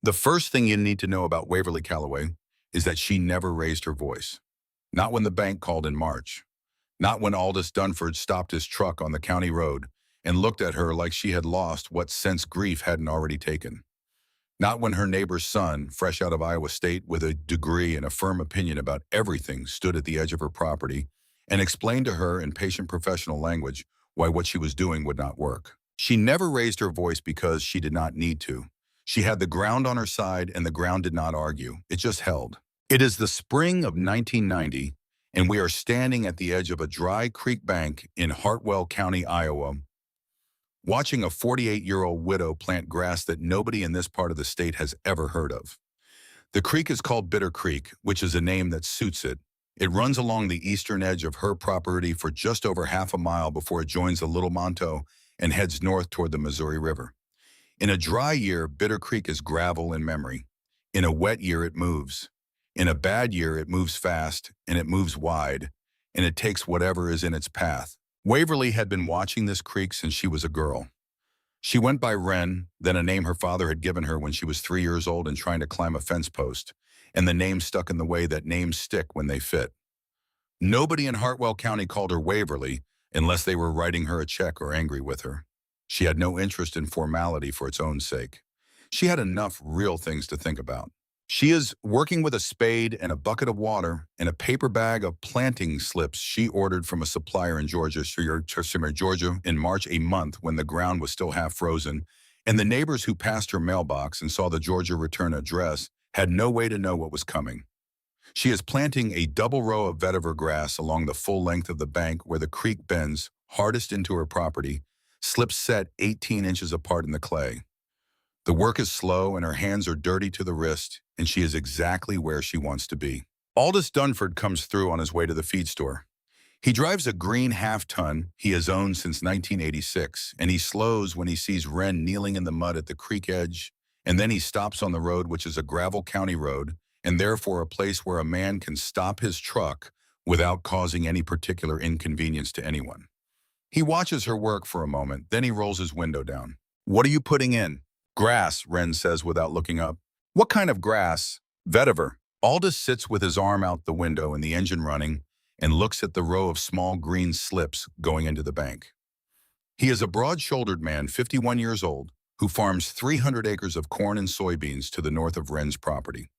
The first thing you need to know about Waverly Calloway is that she never raised her voice. Not when the bank called in March. Not when Aldous Dunford stopped his truck on the county road and looked at her like she had lost what sense grief hadn't already taken. Not when her neighbor's son, fresh out of Iowa State with a degree and a firm opinion about everything, stood at the edge of her property and explained to her in patient professional language why what she was doing would not work. She never raised her voice because she did not need to. She had the ground on her side, and the ground did not argue. It just held. It is the spring of 1990, and we are standing at the edge of a dry creek bank in Hartwell County, Iowa, watching a 48-year-old widow plant grass that nobody in this part of the state has ever heard of. The creek is called Bitter Creek, which is a name that suits it. It runs along the eastern edge of her property for just over half a mile before it joins the Little Monto and heads north toward the Missouri River. In a dry year, Bitter Creek is gravel and memory. In a wet year, it moves. In a bad year, it moves fast, and it moves wide, and it takes whatever is in its path. Waverly had been watching this creek since she was a girl. She went by Wren, then a name her father had given her when she was 3 years old and trying to climb a fence post, and the name stuck in the way that names stick when they fit. Nobody in Hartwell County called her Waverly unless they were writing her a check or angry with her. She had no interest in formality for its own sake. She had enough real things to think about. She is working with a spade and a bucket of water and a paper bag of planting slips she ordered from a supplier in Georgia in March, a month when the ground was still half frozen, and the neighbors who passed her mailbox and saw the Georgia return address had no way to know what was coming. She is planting a double row of vetiver grass along the full length of the bank where the creek bends hardest into her property, slips set 18 inches apart in the clay. The work is slow and her hands are dirty to the wrist, and she is exactly where she wants to be. Aldous Dunford comes through on his way to the feed store. He drives a green half-ton he has owned since 1986, and he slows when he sees Wren kneeling in the mud at the creek edge, and then he stops on the road, which is a gravel county road, and therefore a place where a man can stop his truck without causing any particular inconvenience to anyone. He watches her work for a moment, then he rolls his window down. "What are you putting in?" "Grass," Wren says without looking up. "What kind of grass?" "Vetiver." Aldous sits with his arm out the window and the engine running and looks at the row of small green slips going into the bank. He is a broad-shouldered man, 51 years old, who farms 300 acres of corn and soybeans to the north of Wren's property.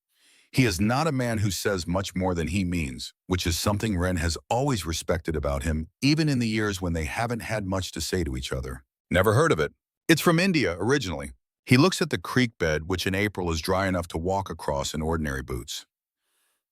He is not a man who says much more than he means, which is something Wren has always respected about him, even in the years when they haven't had much to say to each other. "Never heard of it. It's from India, originally." He looks at the creek bed, which in April is dry enough to walk across in ordinary boots.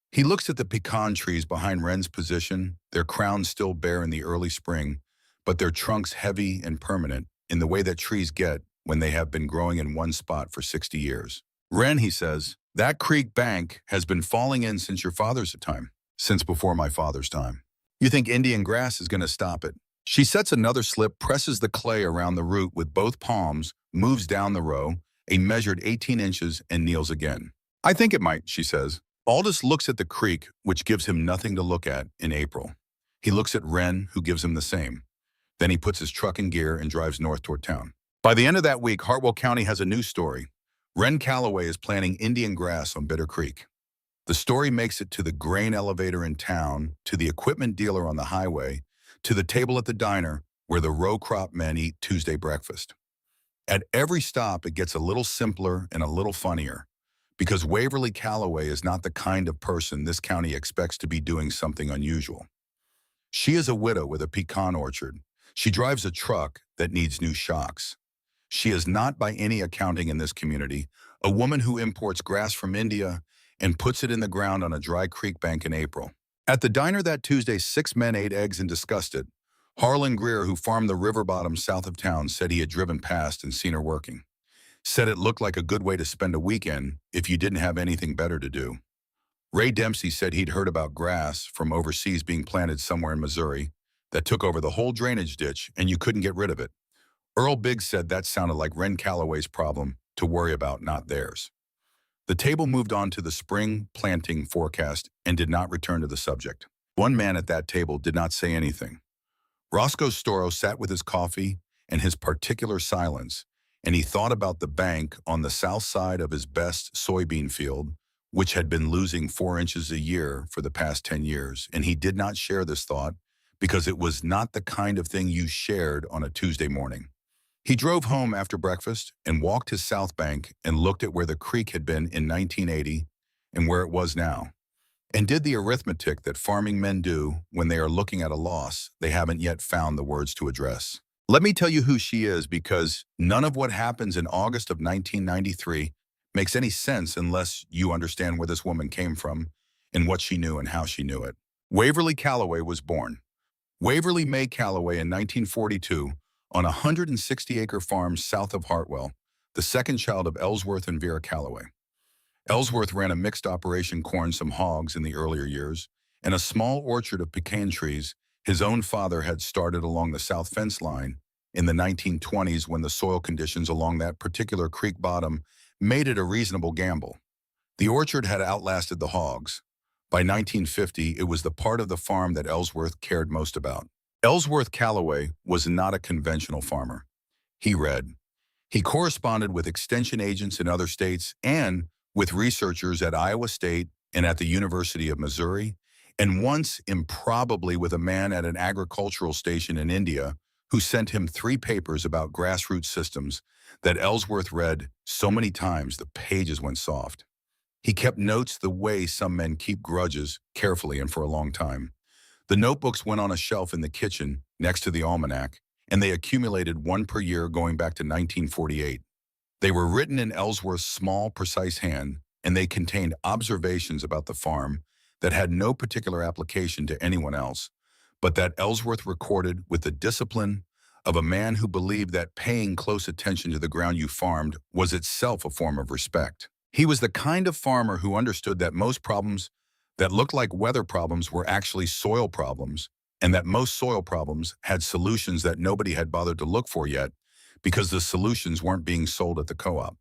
He looks at the pecan trees behind Wren's position, their crowns still bare in the early spring, but their trunks heavy and permanent in the way that trees get when they have been growing in one spot for 60 years. "Wren," he says, "that creek bank has been falling in since your father's time." "Since before my father's time." "You think Indian grass is going to stop it?" She sets another slip, presses the clay around the root with both palms, moves down the row, a measured 18 inches, and kneels again. "I think it might," she says. Aldous looks at the creek, which gives him nothing to look at in April. He looks at Wren, who gives him the same. Then he puts his truck in gear and drives north toward town. By the end of that week, Hartwell County has a new story. Wren Calloway is planting Indian grass on Bitter Creek. The story makes it to the grain elevator in town, to the equipment dealer on the highway, to the table at the diner where the row crop men eat Tuesday breakfast. At every stop, it gets a little simpler and a little funnier, because Waverly Calloway is not the kind of person this county expects to be doing something unusual. She is a widow with a pecan orchard. She drives a truck that needs new shocks. She is not, by any accounting in this community, a woman who imports grass from India and puts it in the ground on a dry creek bank in April. At the diner that Tuesday, 6 men ate eggs and discussed it. Harlan Greer, who farmed the river bottom south of town, said he had driven past and seen her working. Said it looked like a good way to spend a weekend if you didn't have anything better to do. Ray Dempsey said he'd heard about grass from overseas being planted somewhere in Missouri that took over the whole drainage ditch and you couldn't get rid of it. Earl Biggs said that sounded like Wren Calloway's problem to worry about, not theirs. The table moved on to the spring planting forecast and did not return to the subject. One man at that table did not say anything. Roscoe Storrow sat with his coffee and his particular silence, and he thought about the bank on the south side of his best soybean field, which had been losing 4 inches a year for the past 10 years. And he did not share this thought because it was not the kind of thing you shared on a Tuesday morning. He drove home after breakfast and walked his south bank and looked at where the creek had been in 1980 and where it was now, and did the arithmetic that farming men do when they are looking at a loss they haven't yet found the words to address. Let me tell you who she is, because none of what happens in August of 1993 makes any sense unless you understand where this woman came from and what she knew and how she knew it. Waverly Calloway was born. Waverly May Calloway in 1942 on a 160-acre farm south of Hartwell, the second child of Ellsworth and Vera Calloway. Ellsworth ran a mixed operation, corn, some hogs in the earlier years, and a small orchard of pecan trees his own father had started along the south fence line in the 1920s, when the soil conditions along that particular creek bottom made it a reasonable gamble. The orchard had outlasted the hogs. By 1950, it was the part of the farm that Ellsworth cared most about. Ellsworth Calloway was not a conventional farmer. He read. He corresponded with extension agents in other states and with researchers at Iowa State and at the University of Missouri, and once improbably with a man at an agricultural station in India who sent him 3 papers about grassroots systems that Ellsworth read so many times the pages went soft. He kept notes the way some men keep grudges, carefully and for a long time. The notebooks went on a shelf in the kitchen next to the almanac, and they accumulated one per year going back to 1948. They were written in Ellsworth's small, precise hand, and they contained observations about the farm that had no particular application to anyone else, but that Ellsworth recorded with the discipline of a man who believed that paying close attention to the ground you farmed was itself a form of respect. He was the kind of farmer who understood that most problems that looked like weather problems were actually soil problems, and that most soil problems had solutions that nobody had bothered to look for yet because the solutions weren't being sold at the co-op.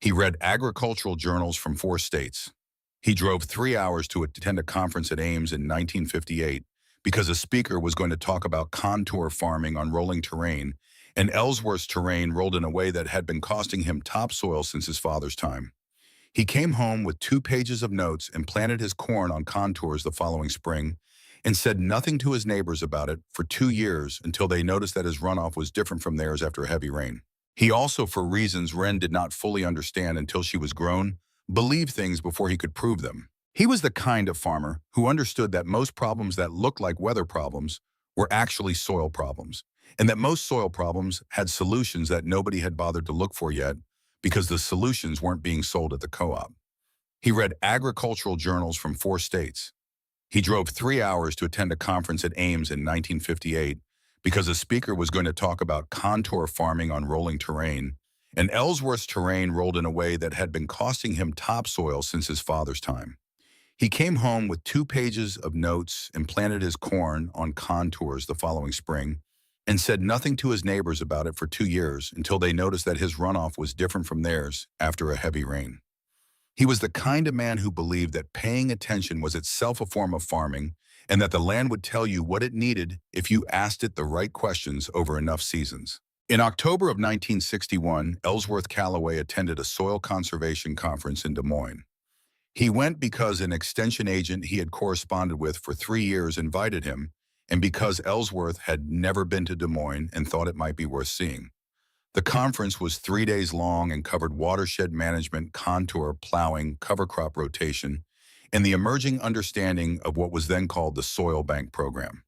He read agricultural journals from 4 states. He drove 3 hours to attend a conference at Ames in 1958 because a speaker was going to talk about contour farming on rolling terrain, and Ellsworth's terrain rolled in a way that had been costing him topsoil since his father's time. He came home with 2 pages of notes and planted his corn on contours the following spring, and said nothing to his neighbors about it for 2 years until they noticed that his runoff was different from theirs after a heavy rain. He also, for reasons Wren did not fully understand until she was grown, believed things before he could prove them. He was the kind of farmer who understood that most problems that looked like weather problems were actually soil problems, and that most soil problems had solutions that nobody had bothered to look for yet because the solutions weren't being sold at the co-op. He read agricultural journals from 4 states. He drove 3 hours to attend a conference at Ames in 1958 because a speaker was going to talk about contour farming on rolling terrain, and Ellsworth's terrain rolled in a way that had been costing him topsoil since his father's time. He came home with 2 pages of notes and planted his corn on contours the following spring, and said nothing to his neighbors about it for 2 years until they noticed that his runoff was different from theirs after a heavy rain. He was the kind of man who believed that paying attention was itself a form of farming, and that the land would tell you what it needed if you asked it the right questions over enough seasons. In October of 1961, Ellsworth Calloway attended a soil conservation conference in Des Moines. He went because an extension agent he had corresponded with for 3 years invited him, and because Ellsworth had never been to Des Moines and thought it might be worth seeing. The conference was 3 days long and covered watershed management, contour, plowing, cover crop rotation, and the emerging understanding of what was then called the Soil Bank Program.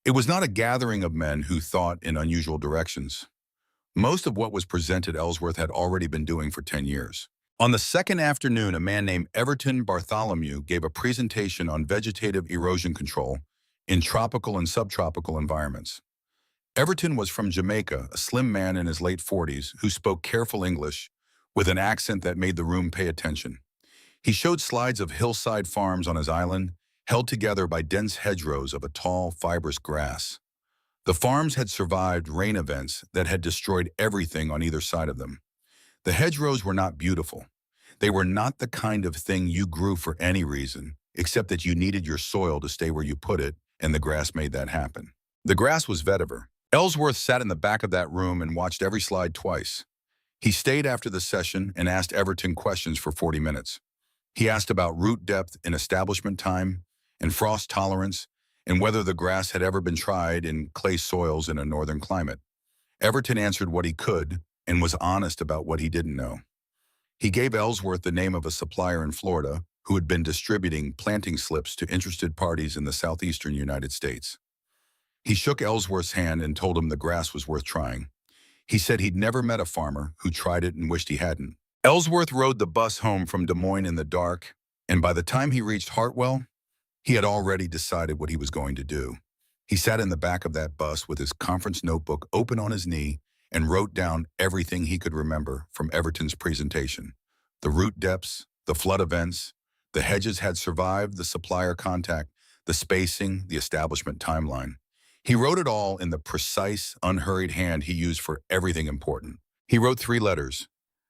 It was not a gathering of men who thought in unusual directions. Most of what was presented Ellsworth had already been doing for 10 years. On the second afternoon, a man named Everton Bartholomew gave a presentation on vegetative erosion control in tropical and subtropical environments. Everton was from Jamaica, a slim man in his late 40s who spoke careful English with an accent that made the room pay attention. He showed slides of hillside farms on his island, held together by dense hedgerows of a tall, fibrous grass. The farms had survived rain events that had destroyed everything on either side of them. The hedgerows were not beautiful. They were not the kind of thing you grew for any reason, except that you needed your soil to stay where you put it, and the grass made that happen. The grass was vetiver. Ellsworth sat in the back of that room and watched every slide twice. He stayed after the session and asked Everton questions for 40 minutes. He asked about root depth and establishment time, and frost tolerance, and whether the grass had ever been tried in clay soils in a northern climate. Everton answered what he could and was honest about what he didn't know. He gave Ellsworth the name of a supplier in Florida who had been distributing planting slips to interested parties in the southeastern United States. He shook Ellsworth's hand and told him the grass was worth trying. He said he'd never met a farmer who tried it and wished he hadn't. Ellsworth rode the bus home from Des Moines in the dark, and by the time he reached Hartwell, he had already decided what he was going to do. He sat in the back of that bus with his conference notebook open on his knee and wrote down everything he could remember from Everton's presentation. The root depths, the flood events, the hedges had survived, the supplier contact, the spacing, the establishment timeline. He wrote it all in the precise, unhurried hand he used for everything important. He wrote 3 letters.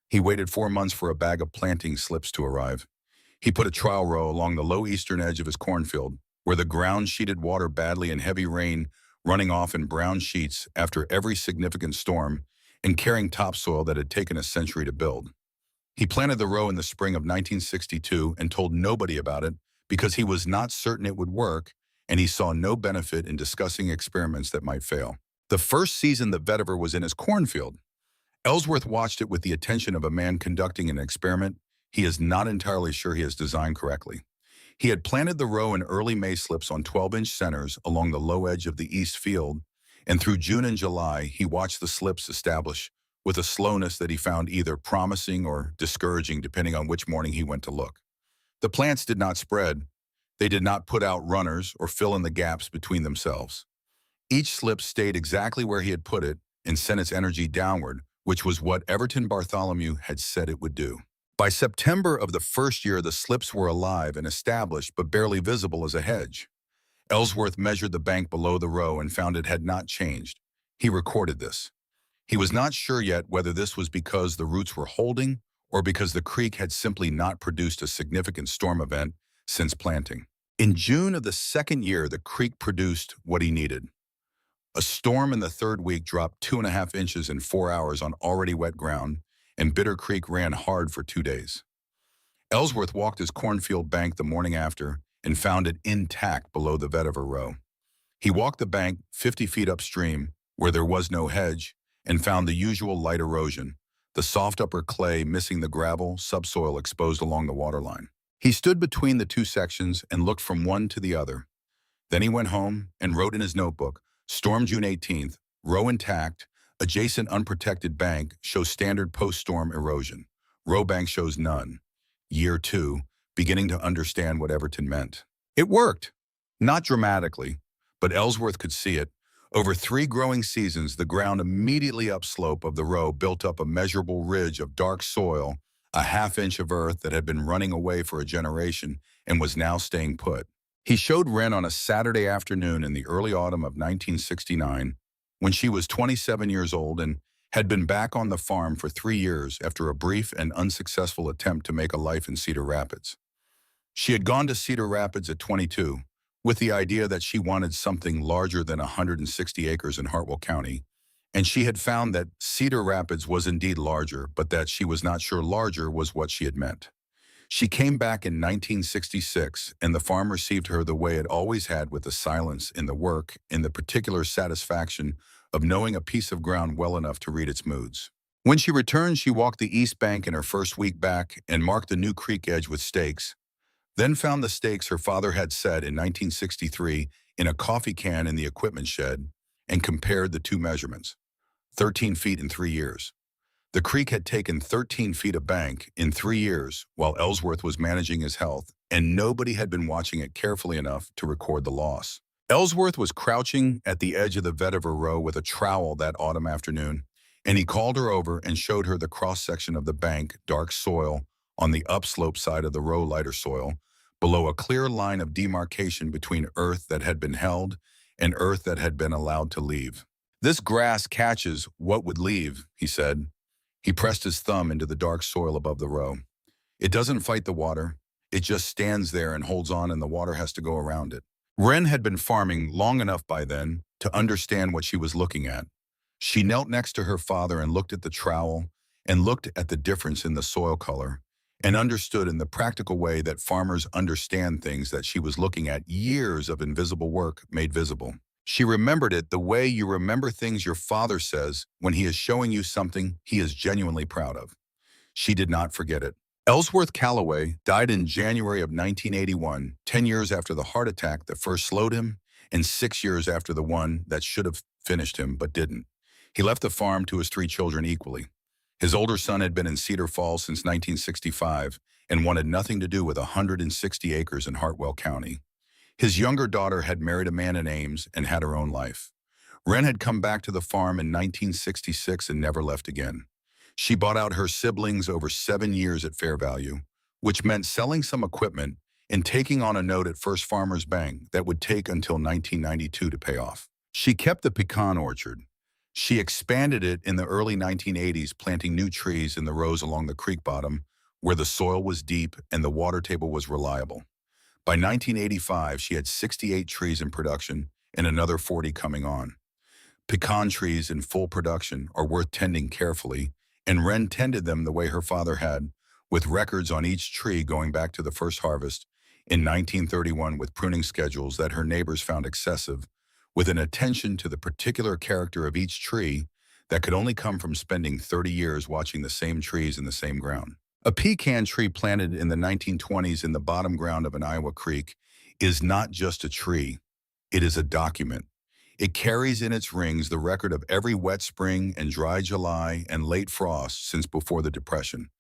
He waited 4 months for a bag of planting slips to arrive. He put a trial row along the low eastern edge of his cornfield, where the ground sheeted water badly in heavy rain, running off in brown sheets after every significant storm, and carrying topsoil that had taken a century to build. He planted the row in the spring of 1962 and told nobody about it because he was not certain it would work, and he saw no benefit in discussing experiments that might fail. The first season the vetiver was in his cornfield, Ellsworth watched it with the attention of a man conducting an experiment he is not entirely sure he has designed correctly. He had planted the row in early May slips on 12-inch centers along the low edge of the east field, and through June and July, he watched the slips establish with a slowness that he found either promising or discouraging depending on which morning he went to look. The plants did not spread. They did not put out runners or fill in the gaps between themselves. Each slip stayed exactly where he had put it and sent its energy downward, which was what Everton Bartholomew had said it would do. By September of the first year, the slips were alive and established but barely visible as a hedge. Ellsworth measured the bank below the row and found it had not changed. He recorded this. He was not sure yet whether this was because the roots were holding or because the creek had simply not produced a significant storm event since planting. In June of the second year, the creek produced what he needed. A storm in the third week dropped 2.5 inches in 4 hours on already wet ground, and Bitter Creek ran hard for 2 days. Ellsworth walked his cornfield bank the morning after and found it intact below the vetiver row. He walked the bank 50 feet upstream, where there was no hedge, and found the usual light erosion, the soft upper clay missing the gravel, subsoil exposed along the waterline. He stood between the 2 sections and looked from one to the other. Then he went home and wrote in his notebook, "Storm June 18th, row intact, adjacent unprotected bank shows standard post-storm erosion. Row bank shows none. Year 2, beginning to understand what Everton meant." It worked. Not dramatically, but Ellsworth could see it. Over 3 growing seasons, the ground immediately upslope of the row built up a measurable ridge of dark soil, a half-inch of earth that had been running away for a generation and was now staying put. He showed Wren on a Saturday afternoon in the early autumn of 1969, when she was 27 years old and had been back on the farm for 3 years after a brief and unsuccessful attempt to make a life in Cedar Rapids. She had gone to Cedar Rapids at 22 with the idea that she wanted something larger than 160 acres in Hartwell County, and she had found that Cedar Rapids was indeed larger, but that she was not sure larger was what she had meant. She came back in 1966, and the farm received her the way it always had, with the silence in the work and the particular satisfaction of knowing a piece of ground well enough to read its moods. When she returned, she walked the east bank in her first week back and marked the new creek edge with stakes, then found the stakes her father had set in 1963 in a coffee can in the equipment shed and compared the 2 measurements, 13 feet in 3 years. The creek had taken 13 feet of bank in 3 years while Ellsworth was managing his health, and nobody had been watching it carefully enough to record the loss. Ellsworth was crouching at the edge of the vetiver row with a trowel that autumn afternoon, and he called her over and showed her the cross-section of the bank, dark soil, on the upslope side of the row, lighter soil, below a clear line of demarcation between earth that had been held and earth that had been allowed to leave. "This grass catches what would leave," he said. He pressed his thumb into the dark soil above the row. "It doesn't fight the water. It just stands there and holds on, and the water has to go around it." Wren had been farming long enough by then to understand what she was looking at. She knelt next to her father and looked at the trowel, and looked at the difference in the soil color and understood in the practical way that farmers understand things that she was looking at years of invisible work made visible. She remembered it the way you remember things your father says when he is showing you something he is genuinely proud of. She did not forget it. Ellsworth Calloway died in January of 1981, 10 years after the heart attack that first slowed him and 6 years after the one that should have finished him but didn't. He left the farm to his 3 children equally. His older son had been in Cedar Falls since 1965 and wanted nothing to do with 160 acres in Hartwell County. His younger daughter had married a man in Ames and had her own life. Wren had come back to the farm in 1966 and never left again. She bought out her siblings over 7 years at fair value, which meant selling some equipment and taking on a note at First Farmers Bank that would take until 1992 to pay off. She kept the pecan orchard. She expanded it in the early 1980s, planting new trees in the rows along the creek bottom, where the soil was deep and the water table was reliable. By 1985, she had 68 trees in production and another 40 coming on. Pecan trees in full production are worth tending carefully, and Wren tended them the way her father had, with records on each tree going back to the first harvest in 1931 with pruning schedules that her neighbors found excessive, with an attention to the particular character of each tree that could only come from spending 30 years watching the same trees in the same ground. A pecan tree planted in the 1920s in the bottom ground of an Iowa creek is not just a tree, it is a document. It carries in its rings the record of every wet spring and dry July and late frost since before the Depression.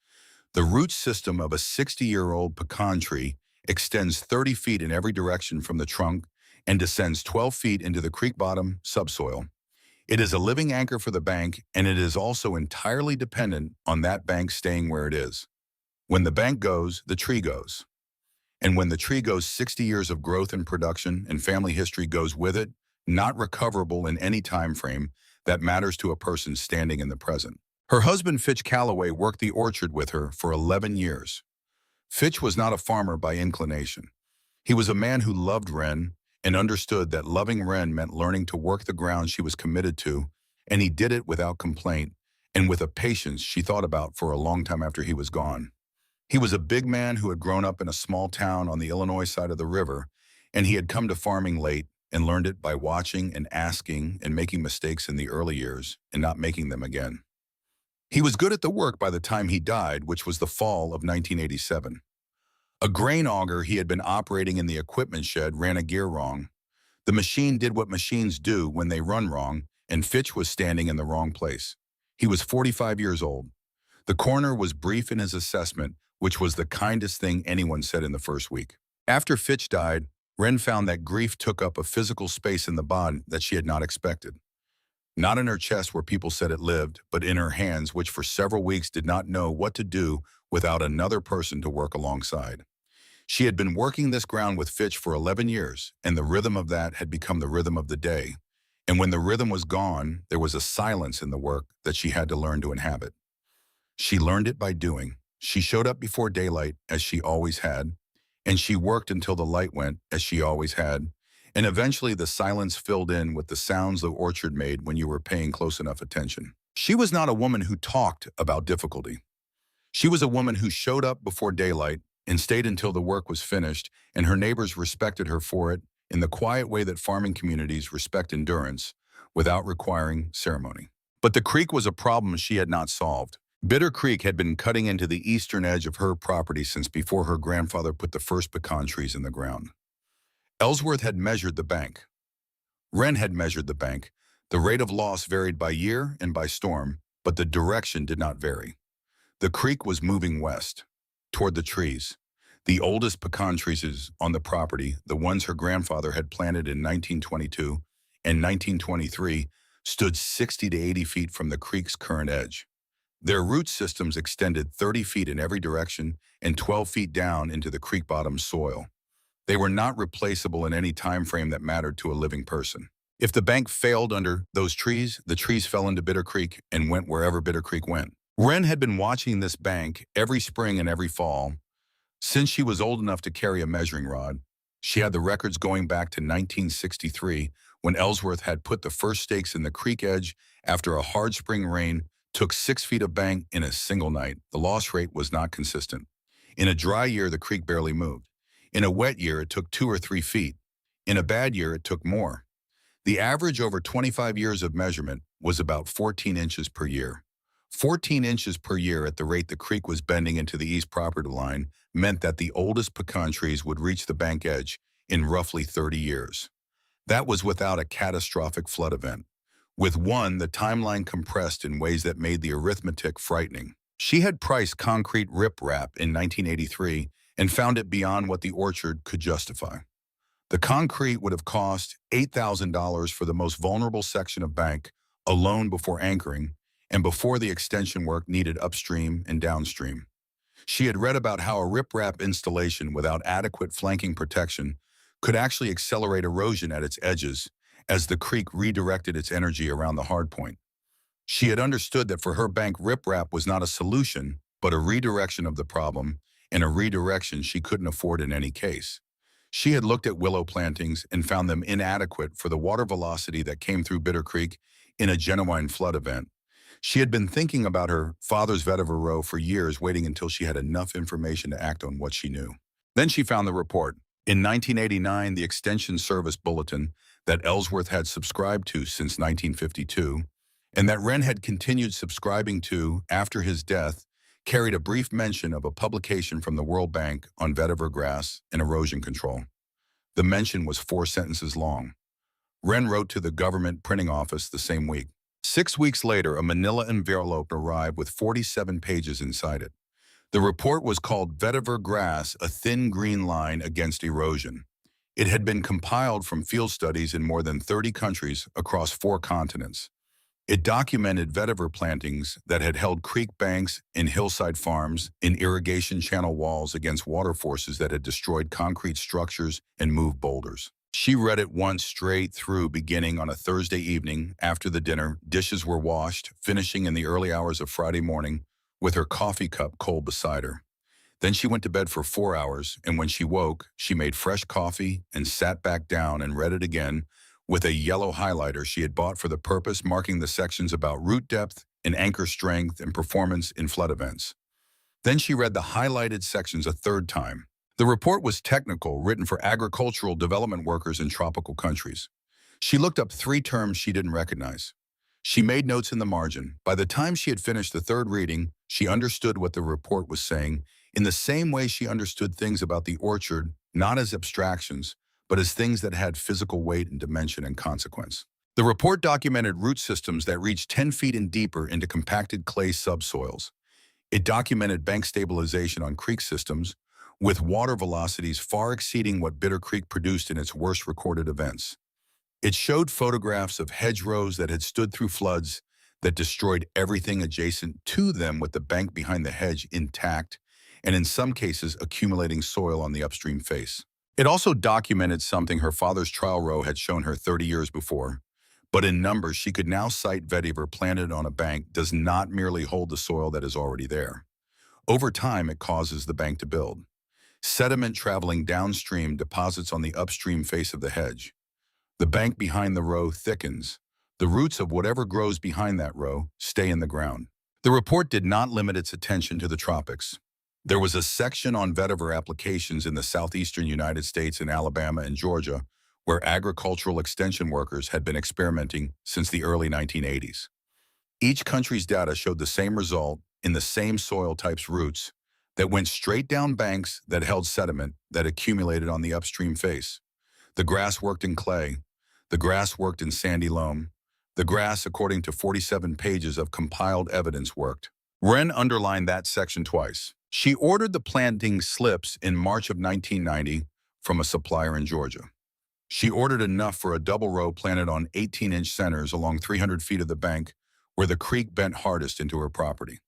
The root system of a 60-year-old pecan tree extends 30 feet in every direction from the trunk and descends 12 feet into the creek bottom subsoil. It is a living anchor for the bank, and it is also entirely dependent on that bank staying where it is. When the bank goes, the tree goes. And when the tree goes, 60 years of growth and production and family history goes with it, not recoverable in any time frame that matters to a person standing in the present. Her husband, Fitch Calloway, worked the orchard with her for 11 years. Fitch was not a farmer by inclination. He was a man who loved Wren and understood that loving Wren meant learning to work the ground she was committed to, and he did it without complaint and with a patience she thought about for a long time after he was gone. He was a big man who had grown up in a small town on the Illinois side of the river, and he had come to farming late and learned it by watching and asking and making mistakes in the early years and not making them again. He was good at the work by the time he died, which was the fall of 1987. A grain auger he had been operating in the equipment shed ran a gear wrong. The machine did what machines do when they run wrong, and Fitch was standing in the wrong place. He was 45 years old. The coroner was brief in his assessment, which was the kindest thing anyone said in the first week. After Fitch died, Wren found that grief took up a physical space in the body that she had not expected. Not in her chest where people said it lived, but in her hands, which for several weeks did not know what to do without another person to work alongside. She had been working this ground with Fitch for 11 years, and the rhythm of that had become the rhythm of the day. And when the rhythm was gone, there was a silence in the work that she had to learn to inhabit. She learned it by doing. She showed up before daylight, as she always had, and she worked until the light went, as she always had, and eventually the silence filled in with the sounds the orchard made when you were paying close enough attention. She was not a woman who talked about difficulty. She was a woman who showed up before daylight and stayed until the work was finished, and her neighbors respected her for it in the quiet way that farming communities respect endurance without requiring ceremony. But the creek was a problem she had not solved. Bitter Creek had been cutting into the eastern edge of her property since before her grandfather put the first pecan trees in the ground. Ellsworth had measured the bank. Wren had measured the bank. The rate of loss varied by year and by storm, but the direction did not vary. The creek was moving west, toward the trees. The oldest pecan trees on the property, the ones her grandfather had planted in 1922 and 1923, stood 60 to 80 feet from the creek's current edge. Their root systems extended 30 feet in every direction and 12 feet down into the creek bottom soil. They were not replaceable in any time frame that mattered to a living person. If the bank failed under those trees, the trees fell into Bitter Creek and went wherever Bitter Creek went. Wren had been watching this bank every spring and every fall. Since she was old enough to carry a measuring rod, she had the records going back to 1963 when Ellsworth had put the first stakes in the creek edge after a hard spring rain took 6 feet of bank in a single night. The loss rate was not consistent. In a dry year, the creek barely moved. In a wet year, it took 2 or 3 feet. In a bad year, it took more. The average over 25 years of measurement was about 14 inches per year. 14 inches per year at the rate the creek was bending into the east property line meant that the oldest pecan trees would reach the bank edge in roughly 30 years. That was without a catastrophic flood event. With one, the timeline compressed in ways that made the arithmetic frightening. She had priced concrete riprap in 1983 and found it beyond what the orchard could justify. The concrete would have cost $8,000 for the most vulnerable section of bank alone before anchoring and before the extension work needed upstream and downstream. She had read about how a riprap installation without adequate flanking protection could actually accelerate erosion at its edges as the creek redirected its energy around the hardpoint. She had understood that for her bank, riprap was not a solution, but a redirection of the problem, and a redirection she couldn't afford in any case. She had looked at willow plantings and found them inadequate for the water velocity that came through Bitter Creek in a genuine flood event. She had been thinking about her father's vetiver row for years, waiting until she had enough information to act on what she knew. Then she found the report. In 1989, the Extension Service Bulletin that Ellsworth had subscribed to since 1952, and that Wren had continued subscribing to after his death, carried a brief mention of a publication from the World Bank on vetiver grass and erosion control. The mention was 4 sentences long. Wren wrote to the government printing office the same week. 6 weeks later, a manila envelope arrived with 47 pages inside it. The report was called Vetiver Grass, a Thin Green Line Against Erosion. It had been compiled from field studies in more than 30 countries across 4 continents. It documented vetiver plantings that had held creek banks and hillside farms in irrigation channel walls against water forces that had destroyed concrete structures and moved boulders. She read it once straight through, beginning on a Thursday evening after the dinner. Dishes were washed, finishing in the early hours of Friday morning with her coffee cup cold beside her. Then she went to bed for 4 hours, and when she woke, she made fresh coffee and sat back down and read it again with a yellow highlighter she had bought for the purpose, marking the sections about root depth and anchor strength and performance in flood events. Then she read the highlighted sections a third time. The report was technical, written for agricultural development workers in tropical countries. She looked up 3 terms she didn't recognize. She made notes in the margin. By the time she had finished the third reading, she understood what the report was saying in the same way she understood things about the orchard, not as abstractions, but as things that had physical weight and dimension and consequence. The report documented root systems that reached 10 feet and deeper into compacted clay subsoils. It documented bank stabilization on creek systems, with water velocities far exceeding what Bitter Creek produced in its worst recorded events. It showed photographs of hedgerows that had stood through floods that destroyed everything adjacent to them, with the bank behind the hedge intact, and in some cases accumulating soil on the upstream face. It also documented something her father's trial row had shown her 30 years before, but in numbers she could now cite vetiver planted on a bank does not merely hold the soil that is already there. Over time, it causes the bank to build. Sediment traveling downstream deposits on the upstream face of the hedge. The bank behind the row thickens. The roots of whatever grows behind that row stay in the ground. The report did not limit its attention to the tropics. There was a section on vetiver applications in the southeastern United States in Alabama and Georgia, where agricultural extension workers had been experimenting since the early 1980s. Each country's data showed the same result in the same soil types roots that went straight down banks that held sediment that accumulated on the upstream face. The grass worked in clay. The grass worked in sandy loam. The grass, according to 47 pages of compiled evidence, worked. Wren underlined that section twice. She ordered the planting slips in March of 1990 from a supplier in Georgia. She ordered enough for a double row planted on 18-inch centers along 300 feet of the bank where the creek bent hardest into her property.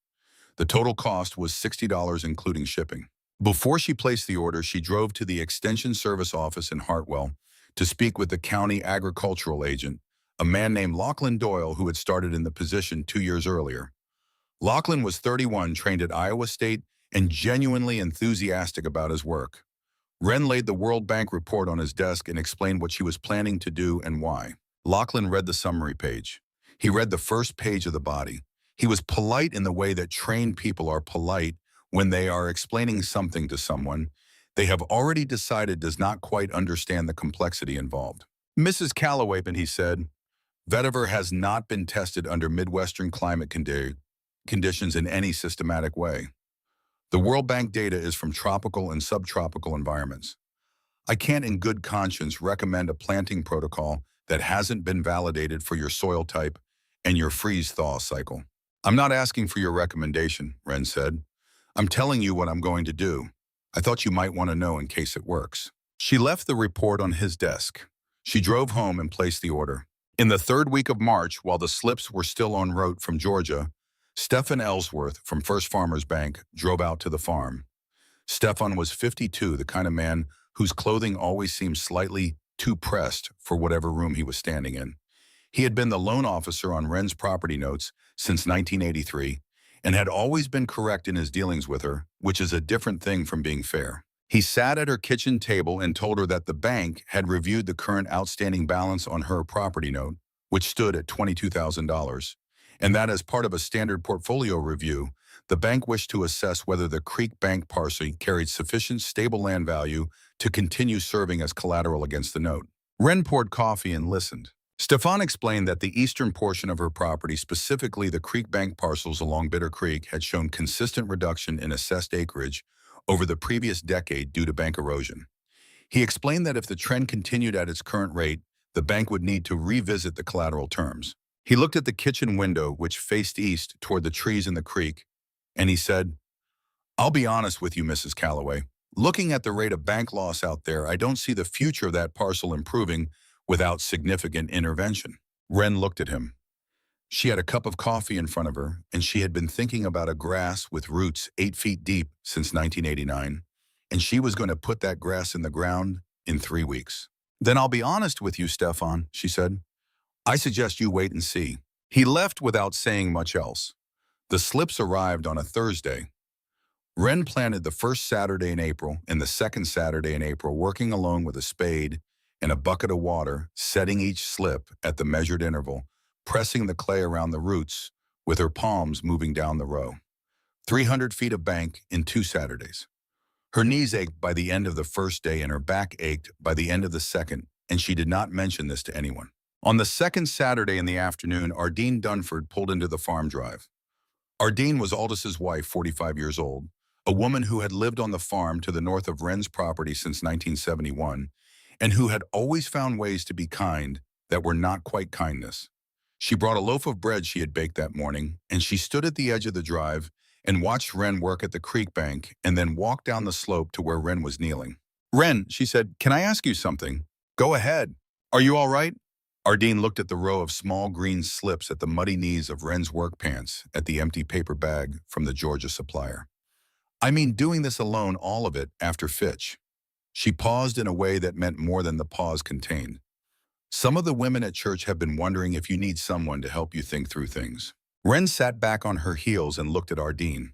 The total cost was $60, including shipping. Before she placed the order, she drove to the Extension Service office in Hartwell to speak with the county agricultural agent, a man named Lachlan Doyle who had started in the position 2 years earlier. Lachlan was 31, trained at Iowa State, and genuinely enthusiastic about his work. Wren laid the World Bank report on his desk and explained what she was planning to do and why. Lachlan read the summary page. He read the first page of the body. He was polite in the way that trained people are polite when they are explaining something to someone they have already decided does not quite understand the complexity involved. Mrs. Calloway, he said, vetiver has not been tested under Midwestern climate conditions in any systematic way. The World Bank data is from tropical and subtropical environments. I can't in good conscience recommend a planting protocol that hasn't been validated for your soil type and your freeze-thaw cycle. I'm not asking for your recommendation, Wren said. I'm telling you what I'm going to do. I thought you might want to know in case it works. She left the report on his desk. She drove home and placed the order. In the third week of March, while the slips were still en route from Georgia, Stephen Ellsworth from First Farmers Bank drove out to the farm. Stefan was 52, the kind of man whose clothing always seemed slightly too pressed for whatever room he was standing in. He had been the loan officer on Wren's property notes since 1983 and had always been correct in his dealings with her, which is a different thing from being fair. He sat at her kitchen table and told her that the bank had reviewed the current outstanding balance on her property note, which stood at $22,000, and that as part of a standard portfolio review, the bank wished to assess whether the Creek Bank parcel carried sufficient stable land value to continue serving as collateral against the note. Wren poured coffee and listened. Stefan explained that the eastern portion of her property, specifically the Creek Bank parcels along Bitter Creek, had shown consistent reduction in assessed acreage over the previous decade due to bank erosion. He explained that if the trend continued at its current rate, the bank would need to revisit the collateral terms. He looked at the kitchen window, which faced east toward the trees in the creek, and he said, I'll be honest with you, Mrs. Calloway. Looking at the rate of bank loss out there, I don't see the future of that parcel improving without significant intervention. Wren looked at him. She had a cup of coffee in front of her, and she had been thinking about a grass with roots 8 feet deep since 1989, and she was going to put that grass in the ground in 3 weeks. Then I'll be honest with you, Stefan, she said. I suggest you wait and see. He left without saying much else. The slips arrived on a Thursday. Wren planted the first Saturday in April and the second Saturday in April, working alone with a spade and a bucket of water, setting each slip at the measured interval, pressing the clay around the roots with her palms moving down the row. 300 feet of bank in 2 Saturdays. Her knees ached by the end of the first day and her back ached by the end of the second, and she did not mention this to anyone. On the second Saturday in the afternoon, Ardeen Dunford pulled into the farm drive. Ardeen was Aldis's wife, 45 years old, a woman who had lived on the farm to the north of Wren's property since 1971, and who had always found ways to be kind that were not quite kindness. She brought a loaf of bread she had baked that morning, and she stood at the edge of the drive and watched Wren work at the creek bank and then walked down the slope to where Wren was kneeling. Wren, she said, can I ask you something? Go ahead. Are you all right? Ardeen looked at the row of small green slips at the muddy knees of Wren's work pants at the empty paper bag from the Georgia supplier. I mean, doing this alone, all of it, after Fitch. She paused in a way that meant more than the pause contained. Some of the women at church have been wondering if you need someone to help you think through things. Wren sat back on her heels and looked at Ardeen.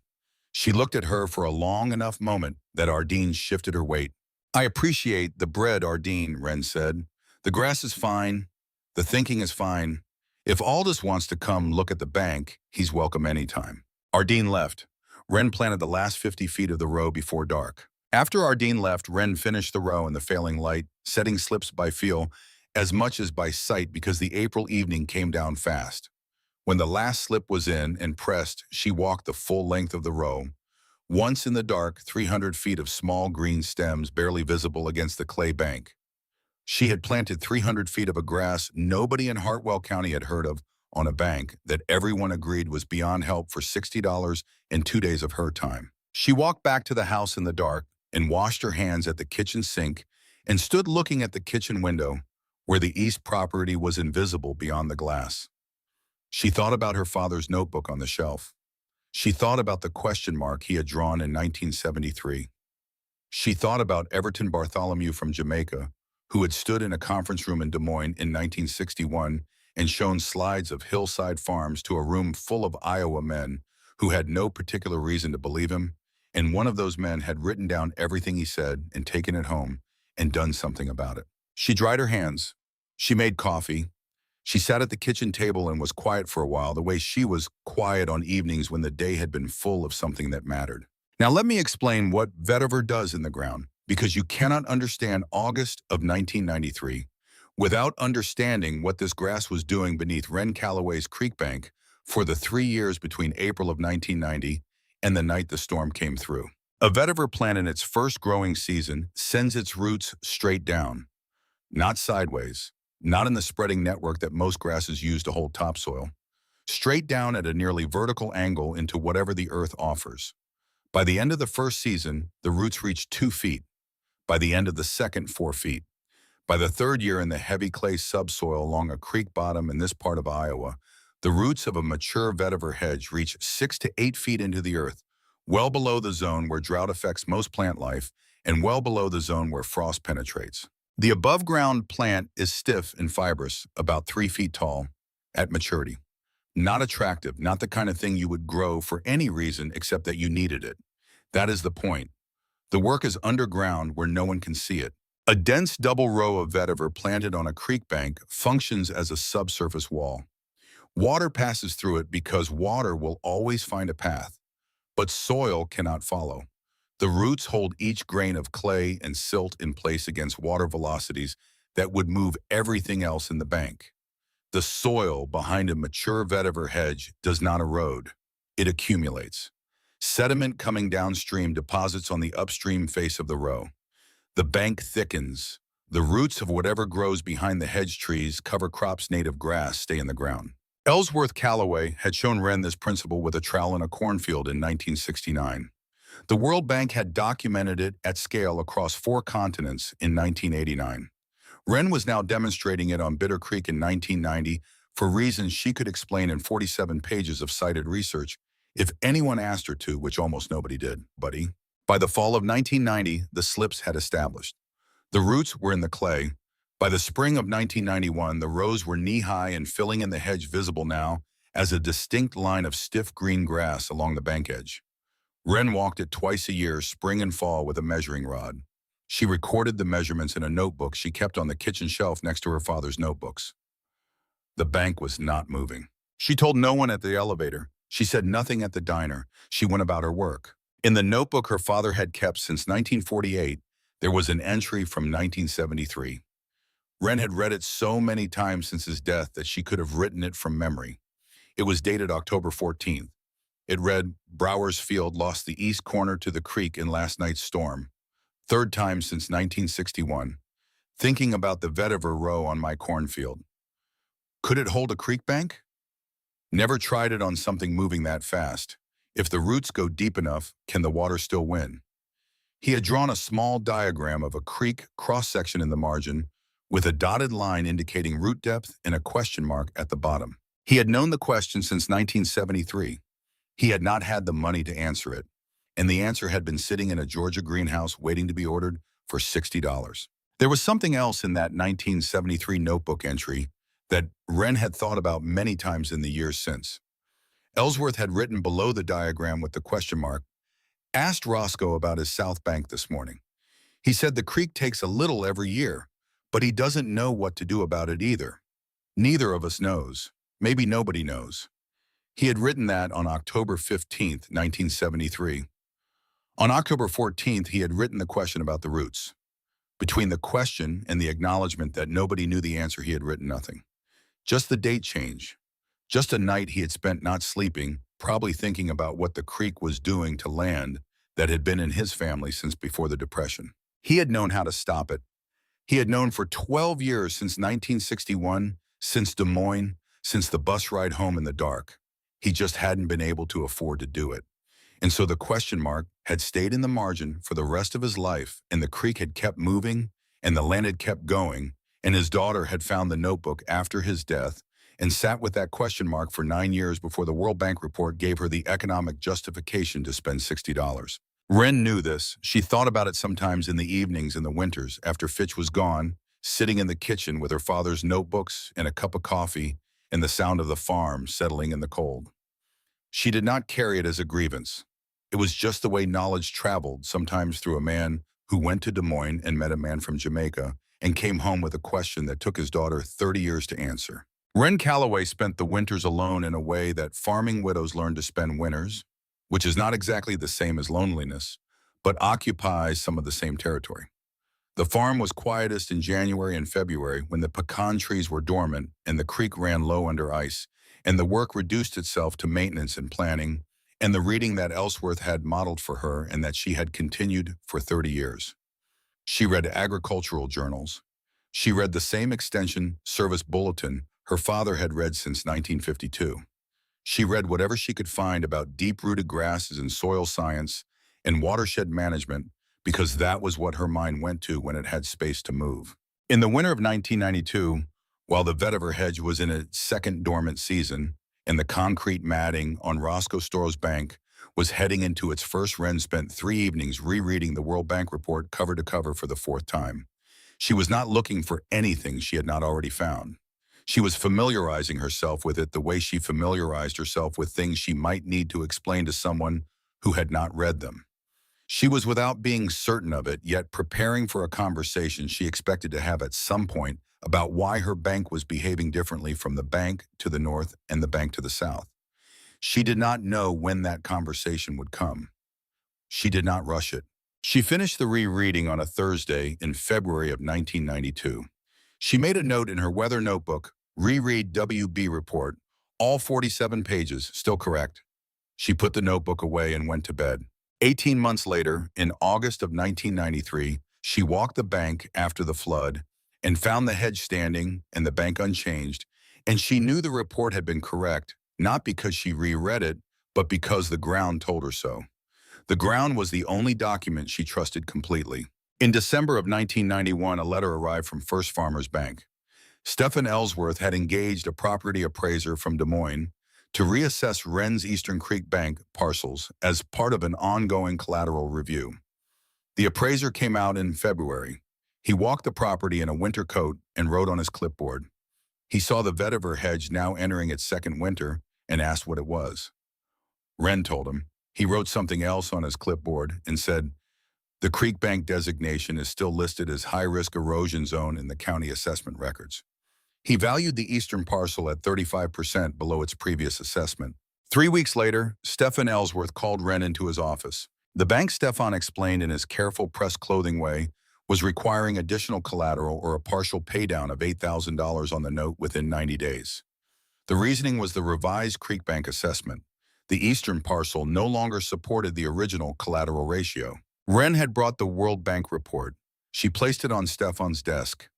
She looked at her for a long enough moment that Ardeen shifted her weight. I appreciate the bread, Ardeen, Wren said. The grass is fine. The thinking is fine. If Aldous wants to come look at the bank, he's welcome anytime. Ardeen left. Wren planted the last 50 feet of the row before dark. After Ardeen left, Wren finished the row in the failing light, setting slips by feel as much as by sight because the April evening came down fast. When the last slip was in and pressed, she walked the full length of the row. Once in the dark, 300 feet of small green stems barely visible against the clay bank. She had planted 300 feet of a grass nobody in Hartwell County had heard of on a bank that everyone agreed was beyond help for $60 in 2 days of her time. She walked back to the house in the dark and washed her hands at the kitchen sink and stood looking at the kitchen window where the east property was invisible beyond the glass. She thought about her father's notebook on the shelf. She thought about the question mark he had drawn in 1973. She thought about Everton Bartholomew from Jamaica, who had stood in a conference room in Des Moines in 1961 and shown slides of hillside farms to a room full of Iowa men who had no particular reason to believe him, and one of those men had written down everything he said and taken it home and done something about it. She dried her hands. She made coffee. She sat at the kitchen table and was quiet for a while, the way she was quiet on evenings when the day had been full of something that mattered. Now let me explain what vetiver does in the ground, because you cannot understand August of 1993 without understanding what this grass was doing beneath Wren Calloway's creek bank for the 3 years between April of 1990 and the night the storm came through. A vetiver plant in its first growing season sends its roots straight down, not sideways, not in the spreading network that most grasses use to hold topsoil, straight down at a nearly vertical angle into whatever the earth offers. By the end of the first season, the roots reach 2 feet. By the end of the second, 4 feet. By the third year in the heavy clay subsoil along a creek bottom in this part of Iowa, the roots of a mature vetiver hedge reach 6 to 8 feet into the earth, well below the zone where drought affects most plant life and well below the zone where frost penetrates. The above-ground plant is stiff and fibrous, about 3 feet tall, at maturity. Not attractive, not the kind of thing you would grow for any reason except that you needed it. That is the point. The work is underground where no one can see it. A dense double row of vetiver planted on a creek bank functions as a subsurface wall. Water passes through it because water will always find a path, but soil cannot follow. The roots hold each grain of clay and silt in place against water velocities that would move everything else in the bank. The soil behind a mature vetiver hedge does not erode. It accumulates. Sediment coming downstream deposits on the upstream face of the row. The bank thickens. The roots of whatever grows behind the hedge trees cover crops native grass stay in the ground. Ellsworth Callaway had shown Wren this principle with a trowel in a cornfield in 1969. The World Bank had documented it at scale across 4 continents in 1989. Wren was now demonstrating it on Bitter Creek in 1990 for reasons she could explain in 47 pages of cited research if anyone asked her to, which almost nobody did, buddy. By the fall of 1990, the slips had established. The roots were in the clay. By the spring of 1991, the rows were knee-high and filling in the hedge, visible now as a distinct line of stiff green grass along the bank edge. Wren walked it twice a year, spring and fall, with a measuring rod. She recorded the measurements in a notebook she kept on the kitchen shelf next to her father's notebooks. The bank was not moving. She told no one at the elevator. She said nothing at the diner. She went about her work. In the notebook her father had kept since 1948, there was an entry from 1973. Wren had read it so many times since his death that she could have written it from memory. It was dated October 14th. It read, "Brower's Field lost the east corner to the creek in last night's storm. 3rd time since 1961. Thinking about the vetiver row on my cornfield. Could it hold a creek bank? Never tried it on something moving that fast. If the roots go deep enough, can the water still win?" He had drawn a small diagram of a creek cross-section in the margin with a dotted line indicating root depth and a question mark at the bottom. He had known the question since 1973. He had not had the money to answer it, and the answer had been sitting in a Georgia greenhouse waiting to be ordered for $60. There was something else in that 1973 notebook entry that Wren had thought about many times in the years since. Ellsworth had written below the diagram with the question mark, "Asked Roscoe about his South Bank this morning. He said the creek takes a little every year, but he doesn't know what to do about it either. Neither of us knows. Maybe nobody knows." He had written that on October 15th, 1973. On October 14th, he had written the question about the roots. Between the question and the acknowledgement that nobody knew the answer, he had written nothing. Just the date change. Just a night he had spent not sleeping, probably thinking about what the creek was doing to land that had been in his family since before the Depression. He had known how to stop it. He had known for 12 years, since 1961, since Des Moines, since the bus ride home in the dark. He just hadn't been able to afford to do it. And so the question mark had stayed in the margin for the rest of his life, and the creek had kept moving, and the land had kept going, and his daughter had found the notebook after his death and sat with that question mark for 9 years before the World Bank report gave her the economic justification to spend $60. Wren knew this. She thought about it sometimes in the evenings in the winters after Fitch was gone, sitting in the kitchen with her father's notebooks and a cup of coffee and the sound of the farm settling in the cold. She did not carry it as a grievance. It was just the way knowledge traveled, sometimes through a man who went to Des Moines and met a man from Jamaica and came home with a question that took his daughter 30 years to answer. Ren Calloway spent the winters alone in a way that farming widows learn to spend winters, which is not exactly the same as loneliness, but occupies some of the same territory. The farm was quietest in January and February when the pecan trees were dormant and the creek ran low under ice, and the work reduced itself to maintenance and planning, and the reading that Ellsworth had modeled for her and that she had continued for 30 years. She read agricultural journals. She read the same extension service bulletin her father had read since 1952. She read whatever she could find about deep-rooted grasses and soil science and watershed management because that was what her mind went to when it had space to move. In the winter of 1992, while the vetiver hedge was in its second dormant season and the concrete matting on Roscoe Store's bank was heading into its first, Wren spent 3 evenings rereading the World Bank report cover to cover for the 4th time. She was not looking for anything she had not already found. She was familiarizing herself with it the way she familiarized herself with things she might need to explain to someone who had not read them. She was, without being certain of it, yet preparing for a conversation she expected to have at some point about why her bank was behaving differently from the bank to the north and the bank to the south. She did not know when that conversation would come. She did not rush it. She finished the rereading on a Thursday in February of 1992. She made a note in her weather notebook, reread WB report, all 47 pages, still correct. She put the notebook away and went to bed. 18 months later, in August of 1993, she walked the bank after the flood and found the hedge standing and the bank unchanged, and she knew the report had been correct, not because she reread it, but because the ground told her so. The ground was the only document she trusted completely. In December of 1991, a letter arrived from First Farmers Bank. Stephen Ellsworth had engaged a property appraiser from Des Moines to reassess Wren's Eastern Creek Bank parcels as part of an ongoing collateral review. The appraiser came out in February. He walked the property in a winter coat and wrote on his clipboard. He saw the vetiver hedge now entering its second winter and asked what it was. Wren told him. He wrote something else on his clipboard and said, "The Creek Bank designation is still listed as high-risk erosion zone in the county assessment records." He valued the eastern parcel at 35% below its previous assessment. 3 weeks later, Stephen Ellsworth called Wren into his office. The bank, Stephen explained in his careful pressed clothing way, was requiring additional collateral or a partial paydown of $8,000 on the note within 90 days. The reasoning was the revised Creek Bank assessment. The eastern parcel no longer supported the original collateral ratio. Wren had brought the World Bank report. She placed it on Stephen's desk.